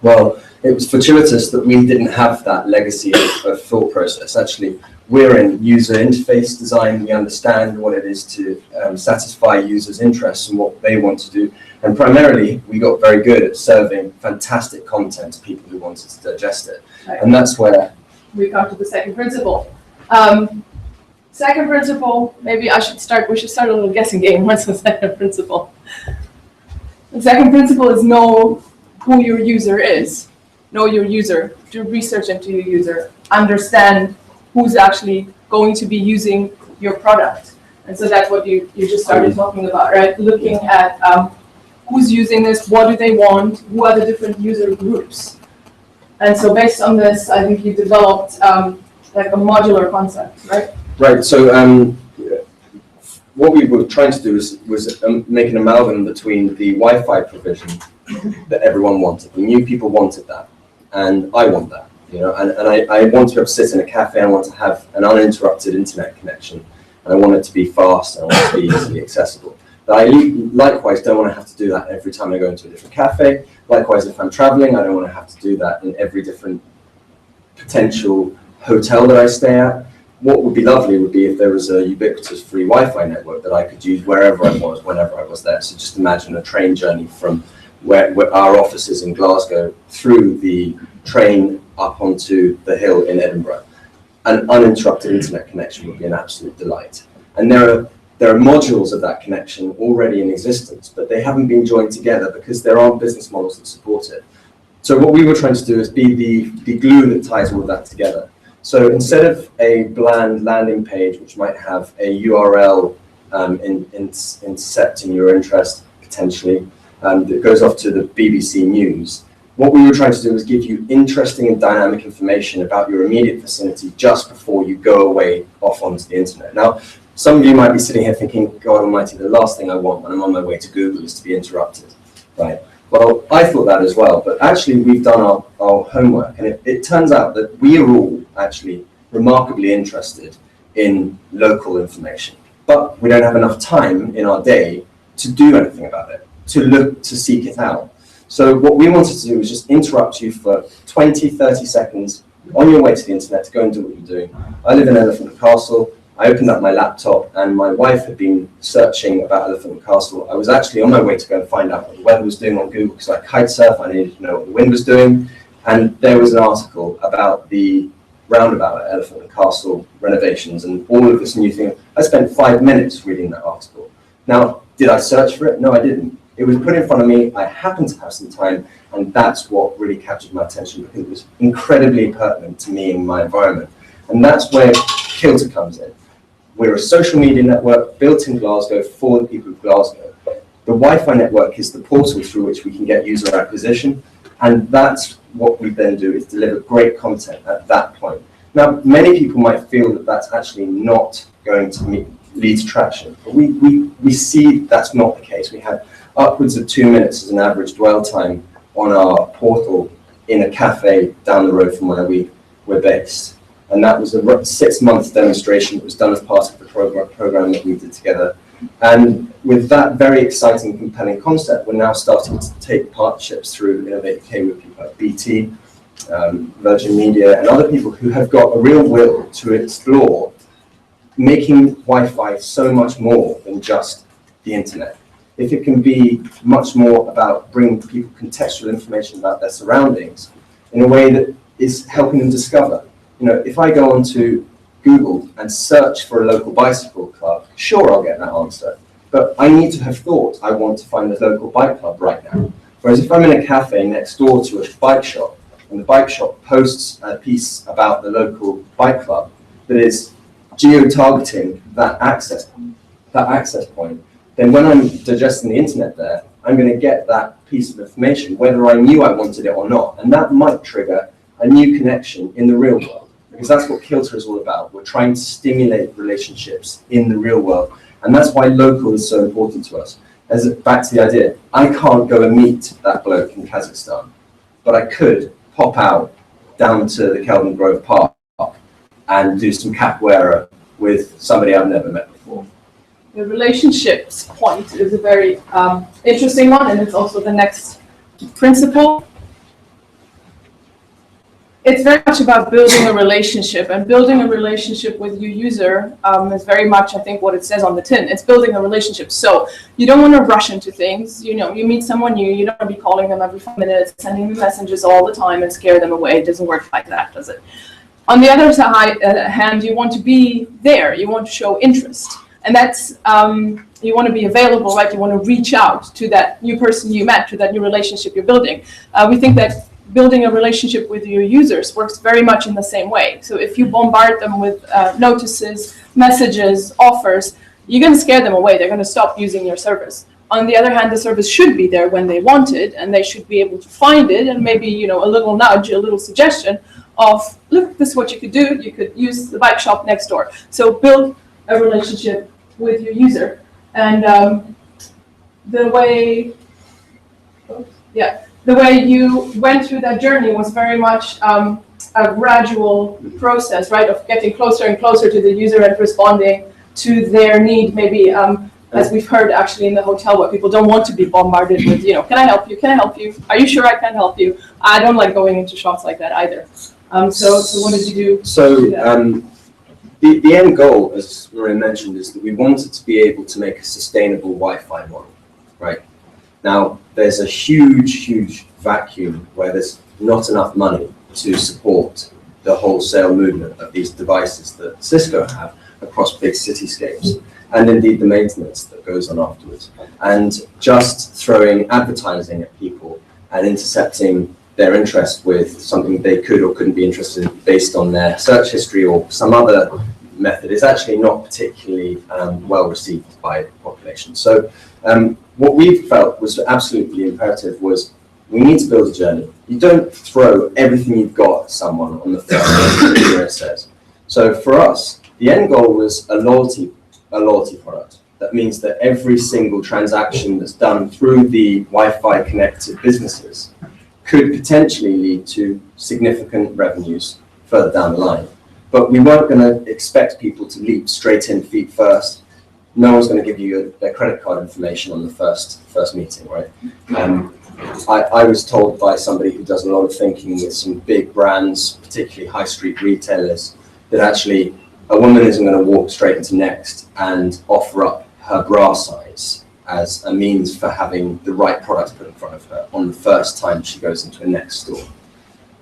Well, it was fortuitous that we didn't have that legacy of thought process. Actually, we're in user interface design. We understand what it is to satisfy users' interests and what they want to do. And primarily, we got very good at serving fantastic content to people who wanted to digest it. Right. And that's where we come to the second principle. Second principle, maybe we should start a little guessing game. What's the second principle? The second principle is know who your user is. Know your user, do research into your user, understand who's actually going to be using your product. And so that's what you just started talking about, right? Looking at who's using this, what do they want, who are the different user groups. And so based on this, I think you developed like a modular concept, right? Right. So what we were trying to do was make an amalgam between the Wi-Fi provision that everyone wanted. We knew people wanted that, and I want that. You know, and I want to be able to sit in a cafe. I want to have an uninterrupted internet connection, and I want it to be fast, and I want it to be easily accessible. But I likewise don't want to have to do that every time I go into a different cafe. Likewise, if I'm traveling, I don't want to have to do that in every different potential hotel that I stay at. What would be lovely would be if there was a ubiquitous free Wi-Fi network that I could use wherever I was, whenever I was there. So just imagine a train journey from where our office is in Glasgow through the train up onto the hill in Edinburgh. An uninterrupted internet connection would be an absolute delight. And there are modules of that connection already in existence, but they haven't been joined together because there aren't business models that support it. So what we were trying to do is be the glue that ties all of that together. So instead of a bland landing page, which might have a URL intercepting your interest potentially, that goes off to the BBC News, what we were trying to do was give you interesting and dynamic information about your immediate vicinity just before you go away off onto the internet. Now, some of you might be sitting here thinking, God almighty, the last thing I want when I'm on my way to Google is to be interrupted, right? Well, I thought that as well, but actually we've done our homework, and it turns out that we are all actually remarkably interested in local information, but we don't have enough time in our day to do anything about it, to seek it out. So what we wanted to do was just interrupt you for 20, 30 seconds on your way to the internet to go and do what you're doing. I live in Elephant and Castle. I opened up my laptop and my wife had been searching about Elephant and Castle. I was actually on my way to go and find out what the weather was doing on Google because I kite surf. I needed to know what the wind was doing. And there was an article about the roundabout at Elephant and Castle renovations and all of this new thing. I spent 5 minutes reading that article. Now, did I search for it? No, I didn't. It was put in front of me. I happened to have some time, and that's what really captured my attention because it was incredibly pertinent to me and my environment. And that's where Kilter comes in. We're a social media network built in Glasgow for the people of Glasgow. The Wi-Fi network is the portal through which we can get user acquisition, and that's what we then do is deliver great content at that point. Now, many people might feel that that's actually not going to lead to traction, but we see that's not the case. We have upwards of 2 minutes as an average dwell time on our portal in a cafe down the road from where we're based. And that was a 6-month demonstration that was done as part of the program that we did together. And with that very exciting, compelling concept, we're now starting to take partnerships through Innovate UK with people like BT, Virgin Media, and other people who have got a real will to explore making Wi-Fi so much more than just the internet. If it can be much more about bringing people contextual information about their surroundings in a way that is helping them discover. You know, if I go onto Google and search for a local bicycle club, sure, I'll get that answer. But I need to have thought, I want to find a local bike club right now. Whereas if I'm in a cafe next door to a bike shop, and the bike shop posts a piece about the local bike club that is geo-targeting that access point, then when I'm digesting the internet there, I'm going to get that piece of information, whether I knew I wanted it or not. And that might trigger a new connection in the real world. Because that's what Kilter is all about. We're trying to stimulate relationships in the real world. And that's why local is so important to us. Back to the idea, I can't go and meet that bloke in Kazakhstan, but I could pop out down to the Kelvin Grove Park and do some capoeira with somebody I've never met before. The relationships point is a very interesting one, and it's also the next principle. It's very much about building a relationship, and building a relationship with your user is very much, I think, what it says on the tin. It's building a relationship. So you don't want to rush into things. You know, you meet someone new, you don't want to be calling them every 5 minutes, sending them messages all the time and scare them away. It doesn't work like that, does it? On the other hand, you want to be there. You want to show interest. And that's, you want to be available, right? You want to reach out to that new person you met, to that new relationship you're building. We think that building a relationship with your users works very much in the same way. So if you bombard them with notices, messages, offers, you're going to scare them away. They're going to stop using your service. On the other hand, the service should be there when they want it, and they should be able to find it, and maybe, you know, a little nudge, a little suggestion of, look, this is what you could do. You could use the bike shop next door. So build a relationship with your user. And the way you went through that journey was very much a gradual process, right, of getting closer and closer to the user and responding to their need, maybe as we've heard actually in the hotel, where people don't want to be bombarded with, you know, can I help you? Can I help you? Are you sure I can help you? I don't like going into shops like that either. So what did you do? So the end goal, as Maria mentioned, is that we wanted to be able to make a sustainable Wi-Fi model, right? Now, there's a huge vacuum where there's not enough money to support the wholesale movement of these devices that Cisco have across big cityscapes, and indeed the maintenance that goes on afterwards. And just throwing advertising at people and intercepting their interest with something they could or couldn't be interested in based on their search history or some other method is actually not particularly well received by the population. So what we felt was absolutely imperative was we need to build a journey. You don't throw everything you've got at someone on the first day, where it says. So for us, the end goal was a loyalty product. That means that every single transaction that's done through the Wi-Fi connected businesses could potentially lead to significant revenues further down the line. But we weren't going to expect people to leap straight in feet first. No one's going to give you their credit card information on the first meeting, right? I was told by somebody who does a lot of thinking with some big brands, particularly high street retailers, that actually a woman isn't going to walk straight into Next and offer up her bra size as a means for having the right product put in front of her on the first time she goes into a Next store.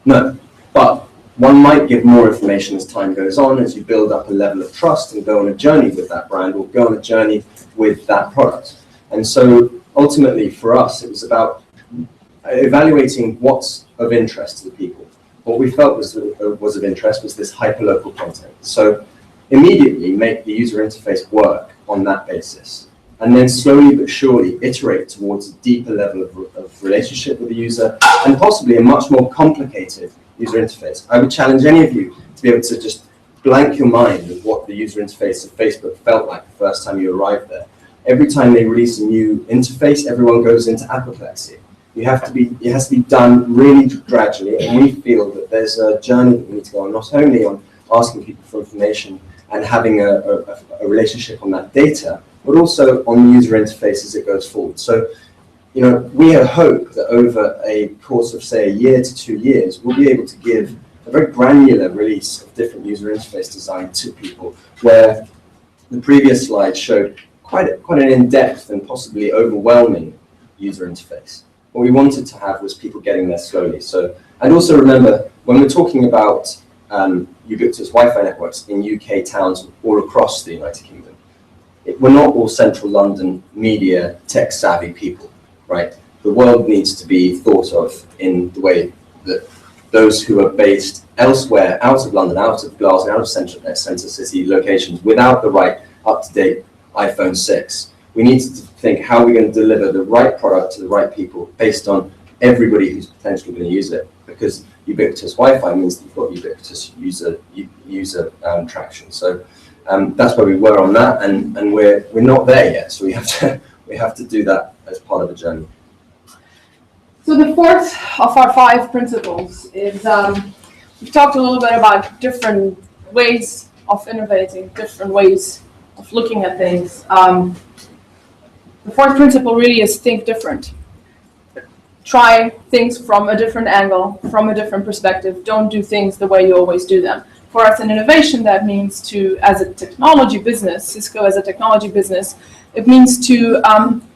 No, but one might give more information as time goes on, as you build up a level of trust and go on a journey with that brand or go on a journey with that product. And so ultimately for us, it was about evaluating what's of interest to the people. What we felt was of interest was this hyperlocal content. So immediately make the user interface work on that basis. And then slowly but surely iterate towards a deeper level of relationship with the user and possibly a much more complicated user interface. I would challenge any of you to be able to just blank your mind of what the user interface of Facebook felt like the first time you arrived there. Every time they release a new interface, everyone goes into apoplexy. It has to be done really gradually, and we feel that there's a journey that we need to go on, not only on asking people for information and having a relationship on that data, but also on the user interface as it goes forward. So, you know, we hope that over a course of, say, a year to 2 years, we'll be able to give a very granular release of different user interface design to people, where the previous slide showed quite an in-depth and possibly overwhelming user interface. What we wanted to have was people getting there slowly. So, and also remember, when we're talking about ubiquitous Wi-Fi networks in UK towns all across the United Kingdom, we're not all central London media tech-savvy people, right? The world needs to be thought of in the way that those who are based elsewhere, out of London, out of Glasgow, out of centre city locations, without the right up-to-date iPhone 6, we need to think how we're going to deliver the right product to the right people based on everybody who's potentially going to use it. Because ubiquitous Wi-Fi means that you've got ubiquitous user traction. So that's where we were on that, and we're not there yet. So we have to do that as part of a journey. So the fourth of our 5 principles is we've talked a little bit about different ways of innovating, different ways of looking at things. The fourth principle really is think different. Try things from a different angle, from a different perspective. Don't do things the way you always do them. For us in innovation, that means to, as a technology business, Cisco as a technology business, it means to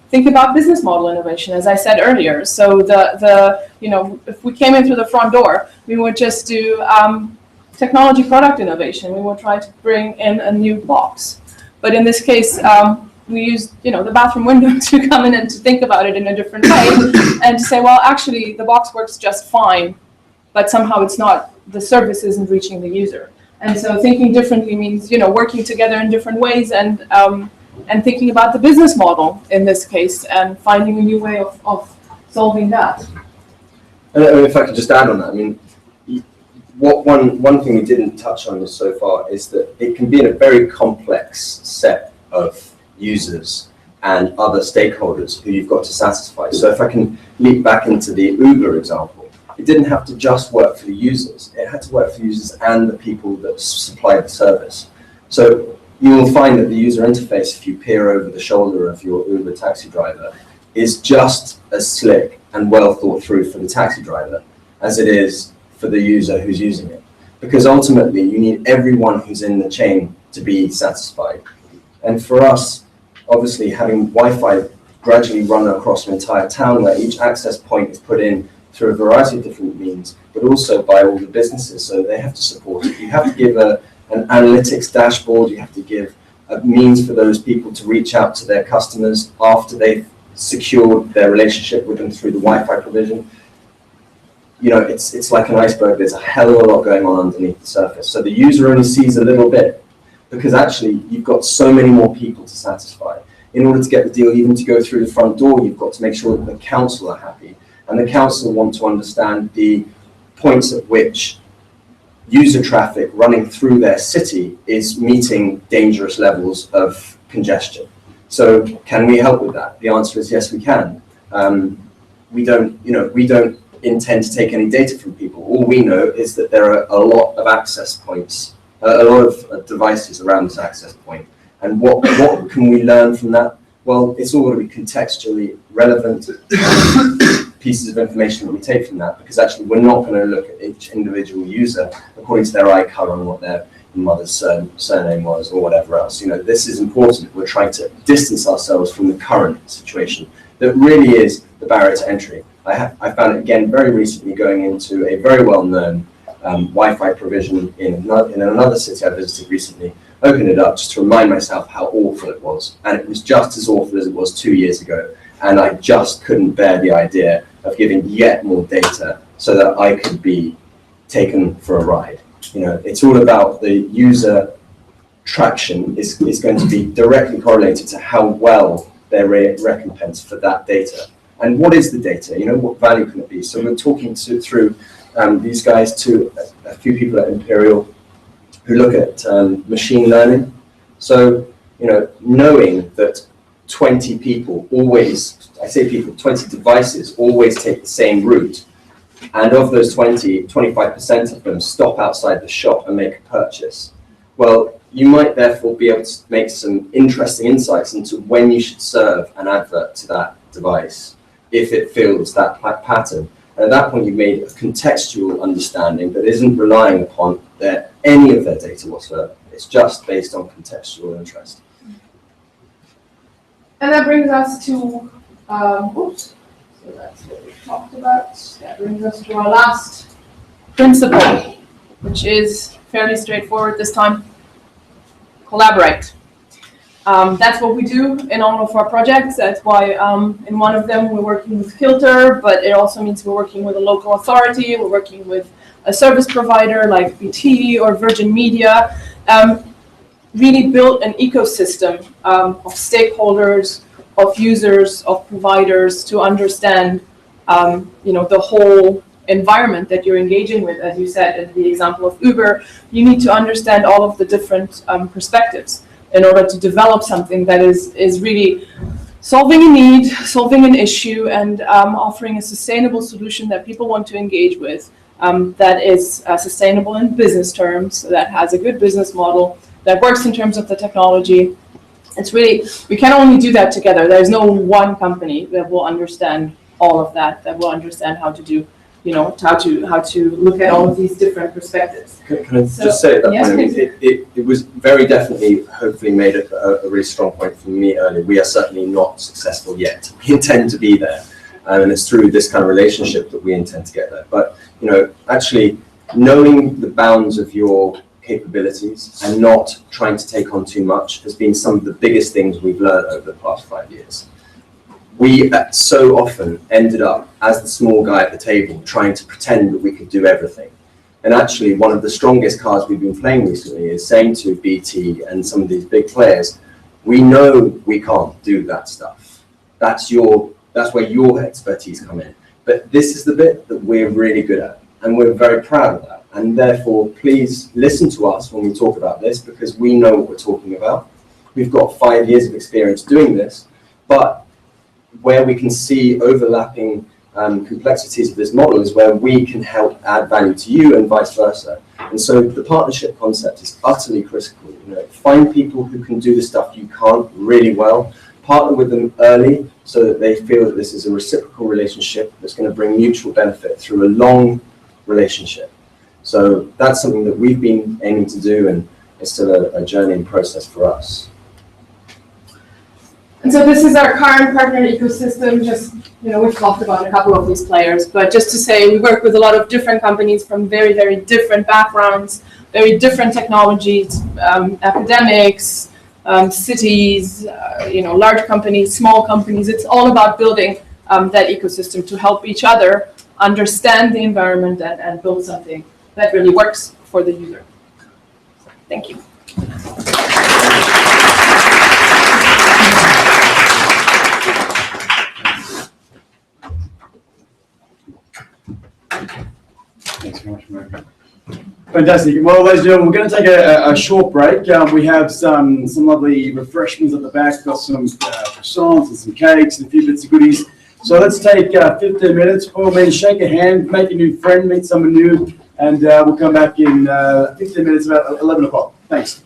think about business model innovation, as I said earlier. So if we came in through the front door, we would just do technology product innovation. We would try to bring in a new box. But in this case, we used the bathroom window to come in and to think about it in a different way and to say, well, actually, the box works just fine, but somehow it's not, the service isn't reaching the user. And so thinking differently means, working together in different ways and and thinking about the business model in this case and finding a new way of solving that. And if I could just add on that, I mean, one thing we didn't touch on so far is that it can be in a very complex set of users and other stakeholders who you've got to satisfy. So if I can leap back into the Uber example, it didn't have to just work for the users. It had to work for the users and the people that supply the service. So you will find that the user interface, if you peer over the shoulder of your Uber taxi driver, is just as slick and well thought through for the taxi driver as it is for the user who's using it. Because ultimately, you need everyone who's in the chain to be satisfied. And for us, obviously, having Wi-Fi gradually run across an entire town where each access point is put in through a variety of different means, but also by all the businesses, so they have to support it. You have to give an analytics dashboard, you have to give a means for those people to reach out to their customers after they've secured their relationship with them through the Wi-Fi provision. You know, it's like an iceberg. There's a hell of a lot going on underneath the surface. So the user only sees a little bit, because actually you've got so many more people to satisfy. In order to get the deal even to go through the front door, you've got to make sure that the council are happy. And the council want to understand the points at which user traffic running through their city is meeting dangerous levels of congestion. So can we help with that? The answer is yes, we can. We don't intend to take any data from people. All we know is that there are a lot of access points, a lot of devices around this access point. And what can we learn from that? Well, it's all going to be contextually relevant pieces of information that we take from that, because actually we're not going to look at each individual user according to their eye color and what their mother's surname was or whatever else. You know, this is important. We're trying to distance ourselves from the current situation that really is the barrier to entry. I found it again very recently going into a very well-known Wi-Fi provision in another city I visited recently. Opened it up just to remind myself how awful it was, and it was just as awful as it was 2 years ago. And I just couldn't bear the idea of giving yet more data so that I could be taken for a ride. You know, it's all about the user traction is going to be directly correlated to how well they're recompensed for that data. And what is the data? You know, what value can it be? So we're talking through these guys to a few people at Imperial who look at machine learning. So, you know, knowing that 20 people always, I say people, 20 devices always take the same route. And of those 20, 25% of them stop outside the shop and make a purchase. Well, you might therefore be able to make some interesting insights into when you should serve an advert to that device if it fills that pattern. And at that point, you've made a contextual understanding that isn't relying upon any of their data whatsoever. It's just based on contextual interest. And that brings us to, so that's what we talked about. That brings us to our last principle, which is fairly straightforward this time. Collaborate. That's what we do in all of our projects. That's why in one of them we're working with Kilter, but it also means we're working with a local authority, we're working with a service provider like BT or Virgin Media. Really build an ecosystem of stakeholders, of users, of providers to understand the whole environment that you're engaging with. As you said in the example of Uber, you need to understand all of the different perspectives in order to develop something that is really solving a need, solving an issue, and offering a sustainable solution that people want to engage with, that is sustainable in business terms, that has a good business model, that works in terms of the technology. It's really, we can only do that together. There's no one company that will understand all of that will understand how to do, how to look at all of these different perspectives. Can I just say at that point, it was very definitely, hopefully made a really strong point for me earlier. We are certainly not successful yet. We intend to be there. And it's through this kind of relationship that we intend to get there. But, actually knowing the bounds of your capabilities and not trying to take on too much has been some of the biggest things we've learned over the past 5 years. We so often ended up as the small guy at the table trying to pretend that we could do everything. And actually one of the strongest cards we've been playing recently is saying to BT and some of these big players, We know we can't do that stuff. That's where your expertise come in. But this is the bit that we're really good at, and we're very proud of that. And therefore, please listen to us when we talk about this, because we know what we're talking about. We've got 5 years of experience doing this, but where we can see overlapping complexities of this model is where we can help add value to you and vice versa. And so the partnership concept is utterly critical. You know, find people who can do the stuff you can't really well, partner with them early so that they feel that this is a reciprocal relationship that's going to bring mutual benefit through a long relationship. So that's something that we've been aiming to do, and it's still a journey and process for us. And so this is our current partner ecosystem. Just, we've talked about a couple of these players, but just to say, we work with a lot of different companies from very, very different backgrounds, very different technologies, academics, cities, large companies, small companies. It's all about building that ecosystem to help each other understand the environment and build something that really works for the user. Thank you. Thanks very much, Mary. Fantastic. Well, ladies and gentlemen, we're going to take a short break. We have some lovely refreshments at the back. We've got some croissants and some cakes and a few bits of goodies. So let's take 15 minutes. All men, shake a hand, make a new friend, meet someone new, and we'll come back in 15 minutes, about 11 o'clock. Thanks.